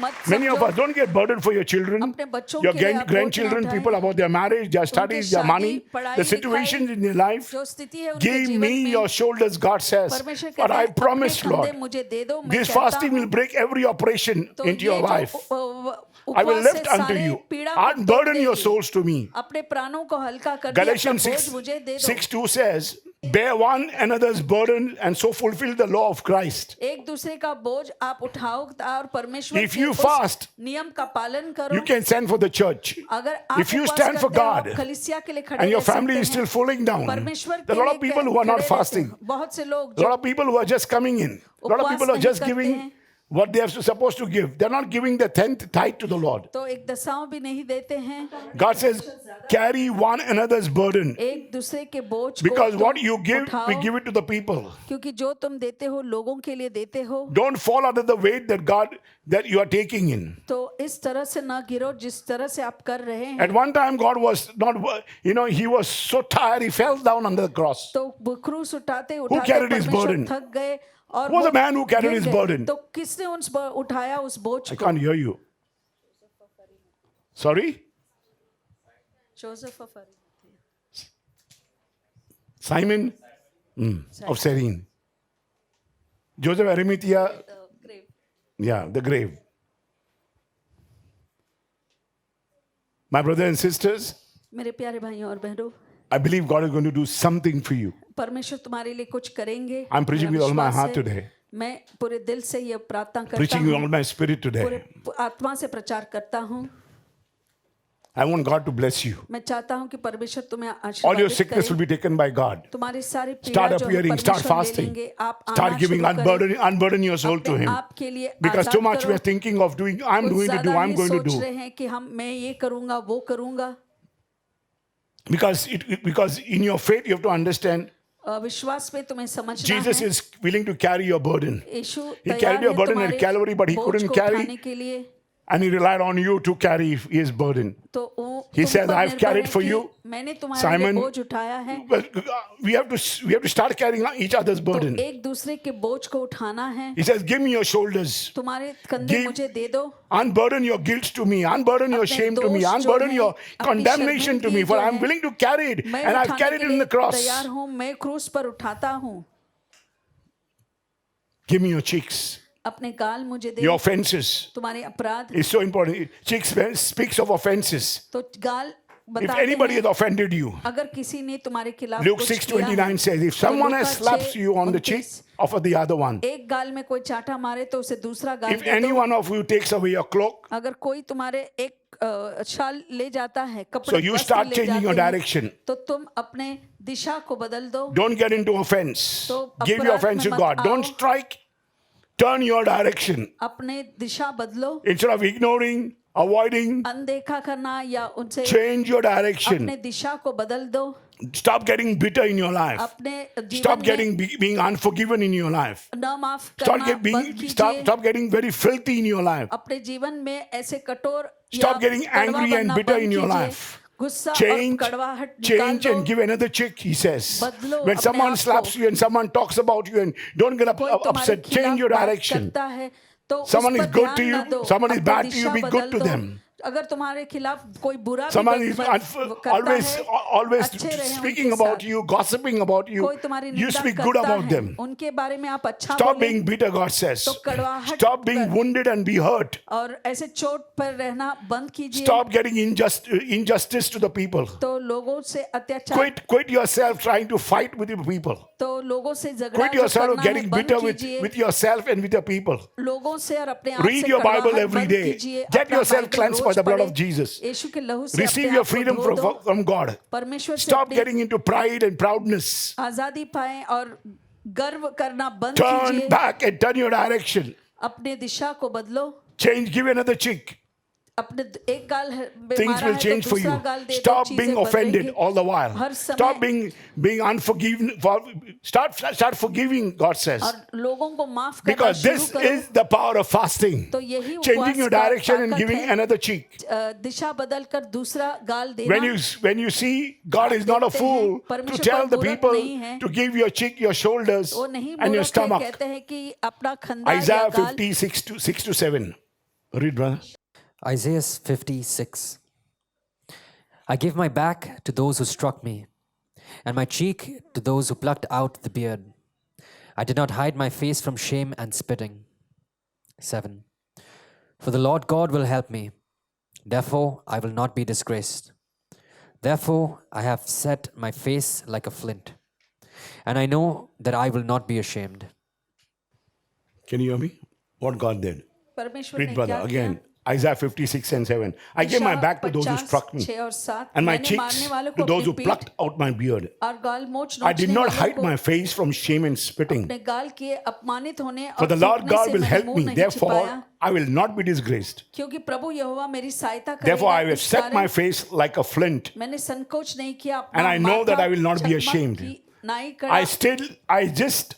मत Many of समझो। us don't get burdened for your children, अपने बच्चों your के लिए आप बोझ grandchildren, ना people उठाएं। about their marriage, their studies, their शादी, money, पढ़ाई, the लिखाई, situations in their life. जो स्थिति है उनके Give जीवन me में, your shoulders, God says. परमेश्वर But कहते I हैं, promise, अपने कंधे Lord, मुझे दे दो। मैं this कहता fasting will हूं, break every oppression तो into ये your जो life. उपवास I will से lift unto सारे you. पीड़ा को तोड़ Unburden your देगी। souls to me. अपने प्राणों को हल्का कर दिया, अपना Galatians बोझ मुझे दे दो। 6:2 says, bear one another's burden and so fulfill the law of Christ. एक दूसरे का बोझ आप उठाओ और परमेश्वर If के you उस fast, नियम का पालन करो। You can stand for the church. अगर आप If you उपवास stand for करते हो, God, आप कलीसिया के लिए खड़े and your रह सकते family is हैं। still falling down. परमेश्वर There के are a lot लिए of people who are खड़े not रहते fasting. हैं। बहुत से लोग A lot जो of people who are just coming in. A lot of उपवास people are नहीं just करते giving हैं। what they are supposed to give. They're not giving the 10th tithe to the Lord. तो एक दशाओं भी नहीं देते हैं। God says, carry one another's burden. एक दूसरे के बोझ Because को what तुम you give, we उठाओ, give it to the people. क्योंकि जो तुम देते हो लोगों के लिए देते हो। Don't fall under the weight that you are taking in. तो इस तरह से ना गिरो जिस तरह से आप कर रहे हैं। At one time, God was not, he was so tired, he fell down under the cross. तो क्रूस उठाते उठाते carried his परमेश्वर burden? थक गए और Who was वो the man who carried गिर his गए। burden? तो किसने उठाया उस बोझ I को? can't hear you. Sorry? Joseph of Arimathea. Simon of Cyrene. Joseph Arimathea, the grave. My brothers and sisters, मेरे प्यारे भाइयों और बहनों, I believe God is going to do something for you. परमेश्वर तुम्हारे लिए कुछ करेंगे। I'm preaching मेरा with all my विश्वास heart है। today. मैं पूरे दिल से ये प्रार्थना करता Preaching with all हूँ, my spirit today. पूरे आत्मा से प्रचार करता हूँ। I want God to bless you. मैं चाहता हूँ कि परमेश्वर तुम्हें All your आशीर्वादित sickness will करे। be taken by God. तुम्हारी सारी पीड़ा Start जो है appearing, start परमेश्वर ले fasting. लेंगे। आप Start आना giving, शुरू करें। unburden your soul to अपने Him. आप के लिए Because too Azad much we करो। are thinking of doing, I'm कुछ going to do, ज़्यादा I'm ही going to सोच do. रहे हैं कि मैं ये करूँगा वो करूँगा। Because in your faith you have to understand, विश्वास में तुम्हें समझना Jesus है। is willing to carry your burden. Yeshu He तैयार carried your है burden at तुम्हारे Calvary, but He बोझ couldn't को carry, उठाने के लिए। and He relied on you to carry His burden. तो वो He तुम says, पर "I've निर्भर carried है for कि you, मैंने तुम्हारे Simon." लिए बोझ उठाया है। Well, we have to start carrying each other's तो burden. एक दूसरे के बोझ को उठाना है। He says, give me your shoulders. तुम्हारे कंधे Give- मुझे दे दो। Unburden your guilt to me. Unburden your अपने shame to me. दोष जो Unburden हैं, your अपनी condemnation to me. शर्मिंदगी For जो I'm है, willing to carry it. मैं And I've उठाने carried के it in लिए the cross. तैयार हूँ। मैं क्रूस पर उठाता हूँ। Give me your cheeks. अपने गाल मुझे दे। Your offenses. तुम्हारे अपराध। It's so important. Cheeks speaks of offenses. तो गाल बताते anybody हैं, has offended you, अगर किसी ने तुम्हारे खिलाफ Luke कुछ किया है, 6:29 says, if someone has slaps you on the cheek, offer the other one. एक गाल में कोई चाटा मारे तो उसे दूसरा गाल If दे any दो। one of you takes away your cloak, अगर कोई तुम्हारे एक शाल ले जाता है, so कपड़े you वस्त्र start ले changing your जाते हैं, direction. तो तुम अपने दिशा को बदल दो। Don't get into offense. तो Give your अपराध offense to में मत God. आओ। Don't strike. Turn your direction. अपने दिशा बदलो, Instead of ignoring, avoiding, अनदेखा करना या उनसे change your अपने direction. दिशा को बदल दो। Stop getting bitter in your life. अपने Stop जीवन में getting being unforgiven in your life. न माफ Stop करना बंद कीजिए। stop getting very filthy in your life. अपने जीवन में ऐसे कठोर Stop या getting कड़वा angry and बनना bitter बंद in your कीजिए। life. गुस्सा और Change, कड़वाहट निकाल change दो। and give another check, he says. बदलो When अपने someone आप slaps को। you and someone talks about you and don't get कोई तुम्हारे upset, change खिलाफ your बात direction. करता है तो उस Someone पर is good to ध्यान you, न दो, someone is अपनी bad to you, Disha be good बदल to दो। them. अगर तुम्हारे खिलाफ कोई बुरा भी Someone is करता always है, always अच्छे रहें speaking उनके about साथ। you, gossiping about you. कोई तुम्हारी You निंदा speak good करता about है, them. उनके बारे में आप अच्छा Stop बोलें being bitter, God says. तो कड़वाहट Stop being wounded and be hurt. और ऐसे चोट पर रहना बंद कीजिए। Stop getting injustice to the people. तो लोगों से अत्याचार, Quit yourself trying to fight with the people. तो लोगों से झगड़ा Quit जो yourself करना है getting बंद bitter कीजिए। with yourself and with the people. लोगों से और अपने आप Read से your Bible कड़वाहट every बंद day. कीजिए। Get अपना yourself बाइबल cleansed by रोज the blood of पढ़ें। Jesus. यीशु के लहू से Receive अपने your आप को freedom धो दो। from God. परमेश्वर से Stop अपनी getting into pride and proudness. आजादी पाएं और गर्व करना बंद Turn कीजिए। back and turn your direction. अपने दिशा को बदलो। Change, give another cheek. अपने एक गाल Things मारा will है change तो for you. दूसरा गाल दे दो, Stop चीजें being offended बदलेंगी। all the while. हर समय Stop being unforgiving. Start forgiving, God says. और लोगों को माफ करना Because शुरू this करो। is the power of fasting. तो यही Changing your उपवास का direction and ताकत giving है। another cheek. दिशा बदल कर दूसरा गाल When देना। you see God is not a देखते fool हैं, to परमेश्वर tell कोई the मूर्ख people नहीं है। to give your cheek, your shoulders, वो नहीं and your मूर्ख है, stomach. कहते हैं कि अपना खंदा या Isaiah गाल 50:6-7. Read, brother. Isaiah 56. I give my back to those who struck me, and my cheek to those who plucked out the beard. I did not hide my face from shame and spitting. 7. For the Lord God will help me. Therefore, I will not be disgraced. Therefore, I have set my face like a flint, and I know that I will not be ashamed. Can you hear me? What God did. परमेश्वर Read, ने brother, क्या again. किया? Isaiah 56:7. I gave my back to those who struck me, 6 और 7 and my मैंने cheeks मारने वालों to को those who अपनी plucked पीठ out my beard. और गाल मोच I did नोचने not वालों hide को my face from shame and spitting. अपने गाल के अपमानित होने For और the Lord थूकने God से will मैंने help मुंह me. नहीं Therefore, छिपाया, I will not be disgraced. क्योंकि प्रभु यहोवा मेरी सहायता Therefore, I करेगा। have इस set my कारण face like a flint. मैंने संकोच नहीं किया, अपना And I know that माथा I will not be चकमक ashamed. की नाई करा।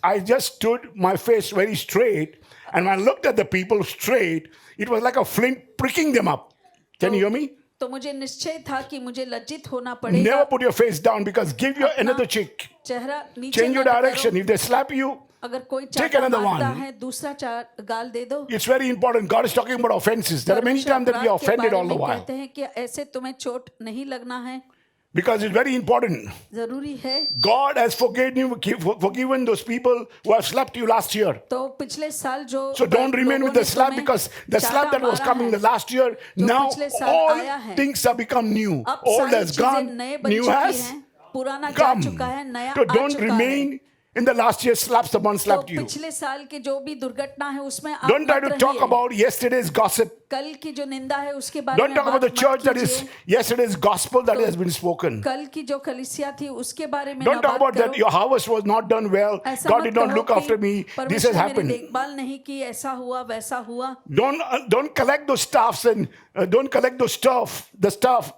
I just stood my face very straight, and when I looked at the people straight, it was like a flint pricking them up. Can you hear me? तो मुझे निश्चय था कि मुझे लज्जित होना पड़ेगा। Never put your face down, because give your another cheek. चेहरा नीचे Change your मत करो। direction. If they slap you, अगर कोई take चाटा another मारता one. है, दूसरा गाल दे दो। it's very important. God is talking about offenses. There are many परमेश्वर times that we are अपराध के offended बारे all the में while, कहते हैं कि ऐसे तुम्हें चोट नहीं लगना है, because it's very important. जरूरी है। God has forgiven those people who have slapped you last year. तो पिछले साल जो So don't remain with लोगों the ने slap, तुम्हें because the slap चाटा that was मारा coming है, the last year, now पिछले साल all आया है। things have become new. अब Old सारी has चीजें gone, नए बन new चुकी has हैं, पुराना जा come. चुका है, नया So आ don't चुका है। remain in the last year's slap someone तो slapped you. पिछले साल की जो भी दुर्घटना है उसमें आप Don't try मत to talk रहिए। about yesterday's gossip. कल की जो निंदा है उसके बारे Don't में talk about the बात मत church that is कीजिए। yesterday's gospel that has been spoken. कल की जो कलीसिया थी उसके बारे में Don't ना talk बात about that करो। your harvest was not done well. ऐसा God मत did not कहो look कि after me. This has परमेश्वर मेरी happened. देखभाल नहीं की, ऐसा हुआ वैसा हुआ। Don't collect those stuffs and don't collect those the stuff.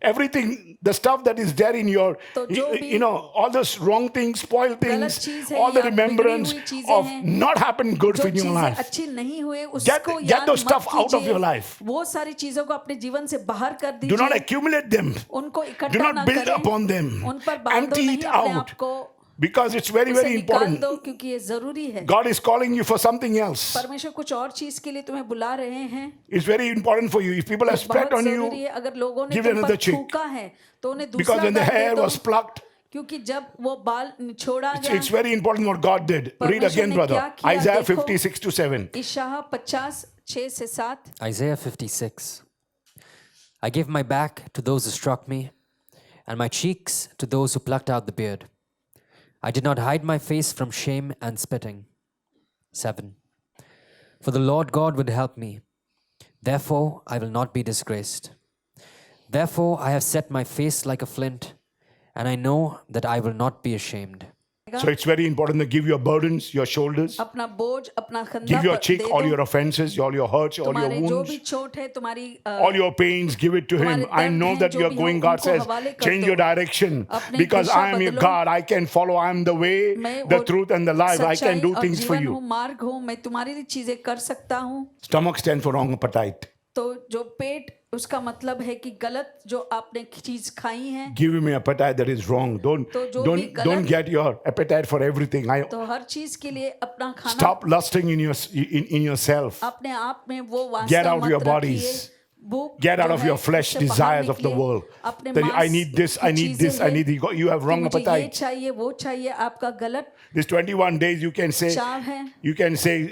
Everything, the stuff that is there in your, तो जो भी you know, all those wrong things, spoiled things, चीज़ है all the या remembrance बिगड़ी हुई चीज़ें of हैं, not happened good जो in your चीजें life. अच्छी नहीं हुए Get उसको याद those मत stuff out of कीजिए। your life. वो सारी चीजों को अपने जीवन से बाहर कर Do not दीजिए, accumulate them. उनको Do इकट्ठा not ना build करें, upon them. उन पर बांधो Empty नहीं it अपने out. आप को, Because it's very, उसे very निकाल important. दो क्योंकि ये जरूरी है। God is calling you for something else. परमेश्वर कुछ और चीज के लिए तुम्हें बुला रहे हैं, It's very important for you. If people have spat बहुत on जरूरी you, है। अगर लोगों ने give तुम another पर cheek. थूका है तो उन्हें because दूसरा when the गाल दे hair दो, was plucked, क्योंकि जब वो बाल निछोड़ा it's गया। very important what God did. Read परमेश्वर again, ने brother. क्या किया, Isaiah देखो। 56:7. इशाया 50 6 से 7। Isaiah 56. I gave my back to those who struck me, and my cheeks to those who plucked out the beard. I did not hide my face from shame and spitting. 7. For the Lord God would help me. Therefore, I will not be disgraced. Therefore, I have set my face like a flint, and I know that I will not be ashamed. So it's very important to give your burdens, your shoulders, अपना बोझ अपना कंधा give your पर cheek दे all दो। your offenses, all your hurts, all your तुम्हारे जो भी wounds, चोट है तुम्हारी all your pains, give it to Him. तुम्हारे I दर्द know हैं that जो you're भी going, हो, God उनको says, हवाले कर change दो। your direction अपनी because Disha I am your बदलो। God. I can follow. I am the way, मैं the वो truth, and the life. I can सच्चाई do और things for जीवन हूँ, you. मार्ग हूँ, मैं तुम्हारी लिए चीजें कर सकता हूँ। Stomach stands for wrong appetite. तो जो पेट उसका मतलब है कि गलत जो आपने चीज खाई है, Give me appetite that is wrong. Don't तो जो भी don't don't गलत- get your appetite for everything. तो हर चीज के लिए अपना खाना Stop lusting in yourself. अपने आप में वो Get वासना out of मत your रखिए। bodies. भूख Get out जो of है, your flesh उससे बाहर desires of the निकलिए। world. अपने That I मांस need this, की I need this, चीजें I need this. You have कि wrong मुझे ये appetite. चाहिए वो चाहिए, आपका गलत This 21 days you can say, चाव है। you can say,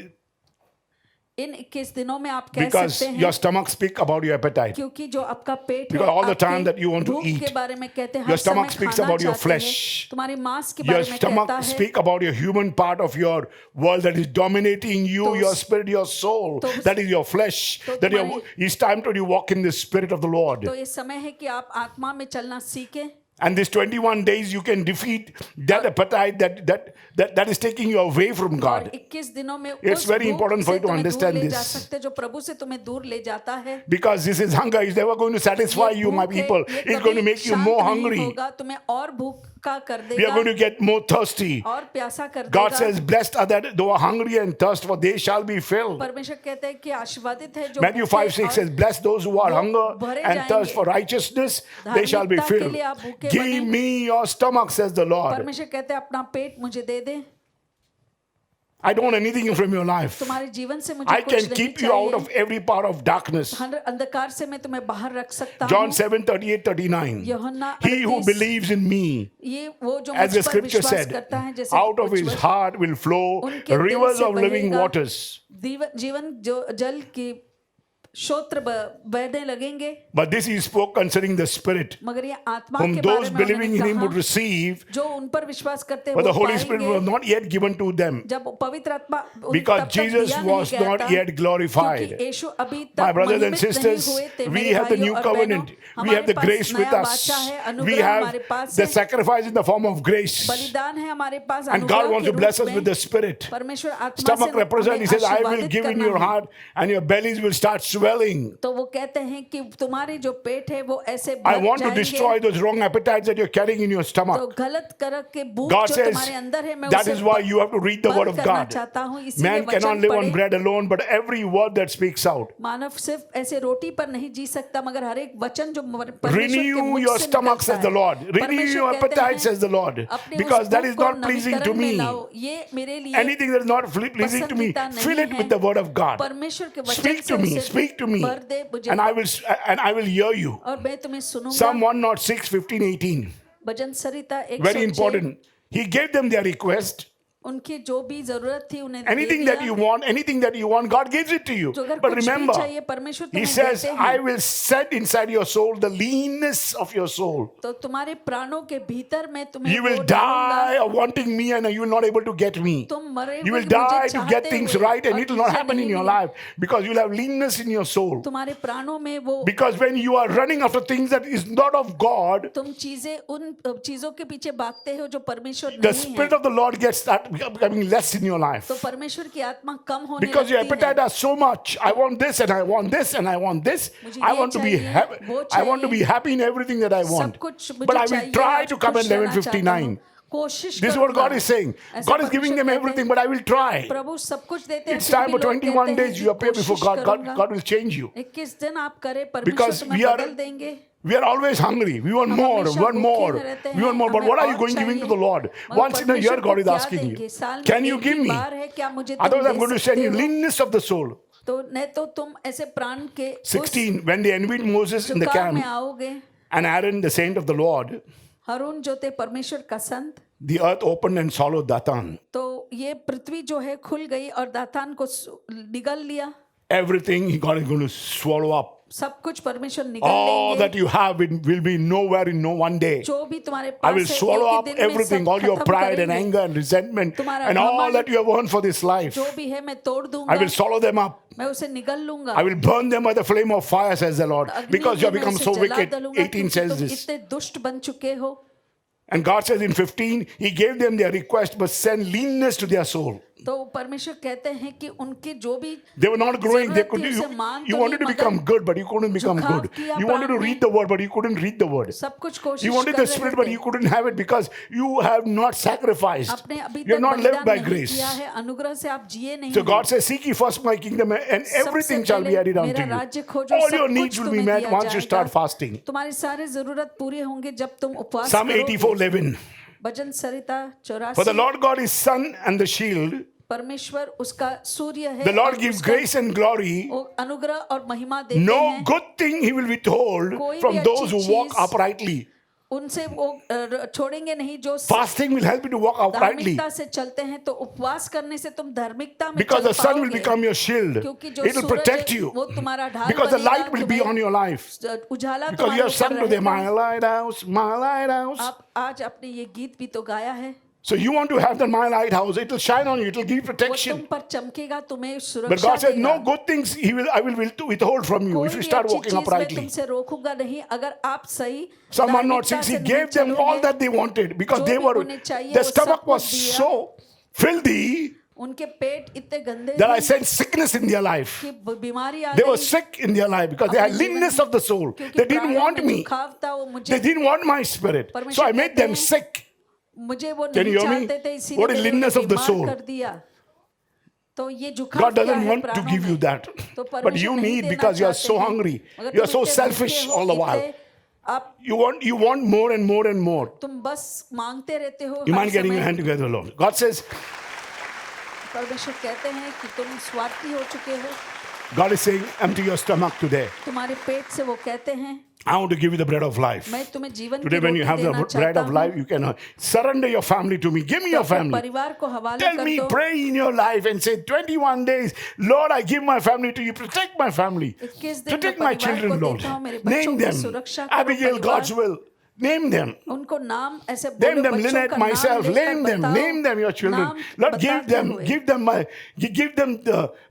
इन 21 दिनों में आप कह because सकते your हैं, stomach speak about your appetite. क्योंकि जो आपका पेट है Because all the आपके time that you want to भूख eat, के बारे में कहते हैं, your हर stomach समय speaks खाना about your चाहते flesh. हैं, तुम्हारी मांस के Your बारे में stomach कहता है। speak about your human part of your world that is dominating you, तो- your spirit, your soul. तो- That is your flesh. तो That तुम्हारी- it's time to you walk in the spirit of the Lord. तो ये समय है कि आप आत्मा में चलना सीखें। And this 21 days you can defeat that appetite that is taking you away from और God. 21 दिनों में It's उस very भूख important for से you to तुम्हें दूर understand ले जा this. सकते, जो प्रभु से तुम्हें दूर ले जाता है। Because this is hunger is never going to satisfy ये you, my भूख है, people. ये It's going to कभी make you शांत more नहीं hungry. होगा, तुम्हें और भूख का कर We are देगा going to get more thirsty. और प्यासा कर God देगा। says, blessed are that who are hungry and thirst, for they shall be filled. परमेश्वर कहते हैं कि आशीर्वादित है जो Matthew भूखे 5:6 और says, blessed those who are वो hunger भरे and thirst जाएंगे। for righteousness, they shall be धार्मिकता के filled. लिए आप भूखे Give बने। me your stomach, says the Lord. परमेश्वर कहते हैं अपना पेट मुझे दे दे, I don't want anything from your life. तुम्हारे जीवन से मुझे I कुछ can नहीं keep you out चाहिए। of every part of darkness. हर अंधकार से मैं तुम्हें बाहर रख सकता John हूँ। 7:38-39. यूहन्ना He who 38 believes in me, ये वो जो as मुझ the पर scripture विश्वास said, करता है, जैसे out of कुछ his वर्ष- heart will flow उनके दिल rivers से of living बहेगा waters. जीवन जो जल की श्रोत्र बहने लगेंगे। But this he spoke concerning the Spirit, मगर ये आत्मा whom के those बारे में believing in उन्होंने him would कहा, receive, जो उन पर विश्वास करते but वो the Holy Spirit पाएंगे। was not yet given to them. जब पवित्र आत्मा उन Because तब तक Jesus दिया नहीं was गया not था, yet glorified. क्योंकि यीशु अभी My तक brothers and महिमित नहीं sisters, हुए थे। we मेरे have the भाइयों new और covenant. बहनों, We have the हमारे grace पास with नया us. वाचा है, We अनुग्रह हमारे have पास the है, sacrifice in the form of grace. बलिदान है हमारे पास And अनुग्रह God wants के to bless रूप us with में। the Spirit. परमेश्वर आत्मा से Stomach represents, he हमें says, I will आशीर्वादित give in करना your है। heart and your bellies will start swelling. तो वो कहते हैं कि तुम्हारी जो पेट है वो ऐसे I भर want to जाएंगे। destroy those wrong appetites that you're carrying in your तो stomach. गलत कर के भूख God जो says तुम्हारे अंदर है मैं that उसे is why you have to read the word बंद of करना God. चाहता हूँ, इसीलिए Man cannot वचन live on पढ़े। bread alone, but every word that speaks out. मानव सिर्फ ऐसे रोटी पर नहीं जी सकता, मगर हर एक वचन जो परमेश्वर के Renew मुख your से stomach, निकलता says the है। Lord. Renew परमेश्वर your कहते appetite, हैं, says the Lord. अपने Because उस that भूख is को not pleasing to नवीकरण में me. लाओ। ये मेरे लिए Anything that is not pleasing to me, पसंदीदा नहीं fill it है। with the word of God. परमेश्वर के वचन Speak से to me, उसे speak to me, भर दे मुझे, and I will hear you. और मैं तुम्हें सुनूंगा। Psalm 106, 15, 18. Bhajan Samhita 106 Very important. He gave them their request. उनकी जो भी जरूरत थी उन्हें दे Anything that you want, God gives it to you. जो अगर But कुछ भी remember, चाहिए परमेश्वर He तुम्हें says, देते हैं। I will set inside your soul the leanness of your soul. तो तुम्हारे प्राणों के भीतर मैं तुम्हें You will वो die डालूंगा। of wanting me and you will not able to get me. तुम मरे You हुए will मुझे die to get चाहते things हुए right and और it will not मुझे happen in नहीं your मिले। life because you'll have leanness in your soul. तुम्हारे प्राणों में वो Because when you are running after things that is not of God, तुम चीजें उन चीजों के पीछे भागते हो जो परमेश्वर the नहीं Spirit है, of the Lord gets start becoming less in your life. तो परमेश्वर की आत्मा कम होने Because your लगती appetite है। has so much. I want this and I want this and I want this. मुझे I ये want to be चाहिए, happy. वो I want to be चाहिए। happy in everything that I want. सब कुछ मुझे But I will चाहिए, try आज to come at खुश रहना चाहता 11:59. हूँ। कोशिश This is what God करूंगा। is saying. ऐसा God is giving them परमेश्वर कहते everything, हैं, but I will try. प्रभु सब कुछ देते हैं, It's फिर time भी for लोग 21 कहते हैं days कि you appear before कोशिश God. करूंगा। God will change you. 21 दिन आप करें, परमेश्वर Because तुम्हें we are- बदल देंगे। We are always hungry. We want हम more. We हमेशा want भूखे more. में रहते We हैं, want more. But हमें what are you और going giving to the चाहिए। Lord? मगर Once in a year, परमेश्वर को God is क्या asking देंगे? you, साल में can you एक give ही me? बार है, क्या मुझे तुम Otherwise, I'm they going to send you सकते हो? leanness of the soul. तो नहीं तो तुम ऐसे प्राण के उस 16. When they envied Moses in the जुकाम में camp आओगे। and Aaron, the saint of the Lord, Haroon जो थे परमेश्वर का संत, the earth opened and swallowed Dathan. तो ये पृथ्वी जो है खुल गई और दातान को निगल लिया। Everything God is going to swallow up. सब कुछ परमेश्वर निगल All लेंगे। that you have will be nowhere in no one day. जो भी तुम्हारे I पास will है, swallow एक up ही दिन में everything, सब all your खत्म pride and करेंगे। anger and resentment तुम्हारा and all घमंड, that you have earned for this life. जो भी है मैं तोड़ I दूंगा, will swallow them up. मैं उसे निगल लूंगा। I will burn them by the flame of fire, says the Lord, अग्नि because you में have become मैं so उसे जला wicked. डालूंगा, 18 क्योंकि says तुम this. इतने दुष्ट बन चुके हो। And God says in 15, He gave them their request, but sent leanness to their soul. तो परमेश्वर कहते हैं कि उनके जो भी They were not growing. They जरूरत could. थी, उसे मान You तो wanted to नहीं, become मगर good, but you couldn't become झुकाव good. किया You wanted to प्राण read में। the word, but you couldn't read the word. सब कुछ कोशिश You wanted कर the रहे spirit, but थे। you couldn't have it because you have not sacrificed. आपने अभी You have तक not lived बलिदान by नहीं grace. किया है, अनुग्रह से आप जिए नहीं So हैं। God says, seek ye first my kingdom and everything सबसे shall be पहले added unto मेरा you. राज्य खोजो, All सब your कुछ needs will be तुम्हें met दिया once you जाएगा। start fasting. तुम्हारी सारे जरूरत पूरे होंगे जब तुम उपवास Psalm करोगे। 84:11. भजन संहिता For the 84। Lord God is sun and the shield. परमेश्वर उसका सूर्य है। The Lord और gives उसका grace and glory. वो अनुग्रह और महिमा देते No हैं। good thing He will withhold कोई from भी those अच्छी who walk चीज uprightly. उनसे वो छोड़ेंगे नहीं जो Fasting will help you to walk uprightly. धार्मिकता से चलते हैं। तो उपवास करने से तुम धार्मिकता में Because चल the sun will पाओगे। become your shield. क्योंकि जो It will सूरज protect है, you. वो तुम्हारा ढाल Because the बनेगा, light will be तुम्हें on your life. Ujala Because तुम्हारे you have ऊपर sung to them, रहेगा। my lighthouse, my lighthouse. आप आज अपने ये गीत भी तो गाया है। So you want to have the my lighthouse. It will shine on you. It will give वो तुम protection. पर चमकेगा, तुम्हें But सुरक्षा God says, देगा। no good things I will withhold from you कोई if you भी start अच्छी walking चीज मैं uprightly. तुमसे रोकूंगा नहीं अगर आप सही Psalm धार्मिकता 106, से He नहीं gave them all चलोगे। that they wanted because जो they भी were, उन्हें चाहिए, their वो stomach सब was कुछ दिया। so filthy उनके पेट इतने गंदे that I थे sent sickness in their life. कि बीमारी आ They were गई। sick in their life because they had अपने जीवन leanness में, of the soul. क्योंकि They didn't प्राणों want में me. दुखाव था, वो मुझे They didn't want my spirit. So I परमेश्वर made कहते them हैं, sick. मुझे वो Can नहीं you hear me? चाहते थे, इसीलिए What is मैंने leanness उन्हें of the बीमार soul? कर दिया। तो ये झुकाव God क्या doesn't है want to प्राणों give you में? that. तो But परमेश्वर you नहीं need देना because you are चाहते so हैं। hungry. मगर You are तुम so इतने selfish भूखे हो, all the while. इतने आप You want more and more and more. तुम बस मांगते रहते हो You हर mind getting समय। your hand together, Lord. God says, परमेश्वर कहते हैं कि तुम स्वार्थी हो चुके हो। God is saying, empty your stomach today. तुम्हारे पेट से वो कहते हैं I want to give you the bread of life. मैं तुम्हें जीवन की Today, when you roti have the देना bread चाहता of हूँ। life, you can surrender your family to me. Give me तो your अपने family. परिवार को हवाले Tell कर me, दो। pray in your life and say, 21 days, Lord, I give my family to you. Protect my family. 21 दिन Protect मैं my परिवार children, को Lord. देता हूँ, मेरे बच्चों Name की them. सुरक्षा करो, Abigail, परिवार। God's will. Name them. उनको नाम ऐसे Name बोलो, them, बच्चों Lynette, का myself. नाम Name लेकर them. बताओ, Name them, your children. नाम Lord, बताते हुए। give them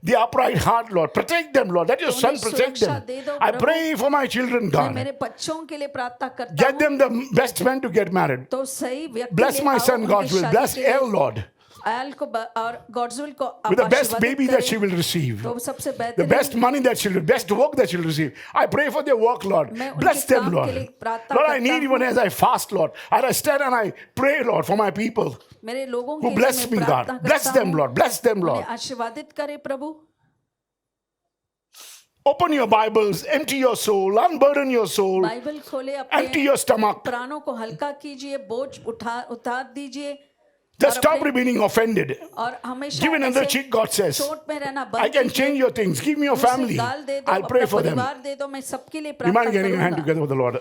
the upright heart, Lord. Protect them, Lord. Let your तो son उन्हें protect सुरक्षा them. दे दो, I Prabhu. pray for my children, मैं God. मेरे बच्चों के लिए प्रार्थना करता Get हूँ। them the best men to get married. तो सही व्यक्ति Bless ले my आओ son, उनकी God's will. शादी Bless के लिए। Elle, Lord. आयल को और गॉड्सविल को आप With the best आशीर्वादित baby that she करें। will receive. तो सबसे The best बेहतरीन money that she'll do, best work that she'll receive. I pray for their work, Lord. मैं उनके Bless them, काम के Lord. लिए प्रार्थना Lord, I करता need even हूँ। as I fast, Lord. I stand and I pray, Lord, for my people मेरे लोगों who के bless लिए me, मैं God. प्रार्थना Bless करता them, हूँ। Lord. Bless them, Lord. उन्हें आशीर्वादित करे प्रभु। Open your Bibles, empty your soul, unburden your soul, Bible खोले, empty अपने your stomach. प्राणों को हल्का कीजिए, बोझ उतार दीजिए Just और stop अपने- remaining offended. और हमेशा Give another ऐसे cheek, God says. चोट में रहना I बंद can कीजिए। change your things. Give me your दूसरी family. गाल दे दो, I'll pray अपना for them. परिवार दे दो, मैं सबके लिए You mind प्रार्थना getting your hand करूंगा। together with the Lord?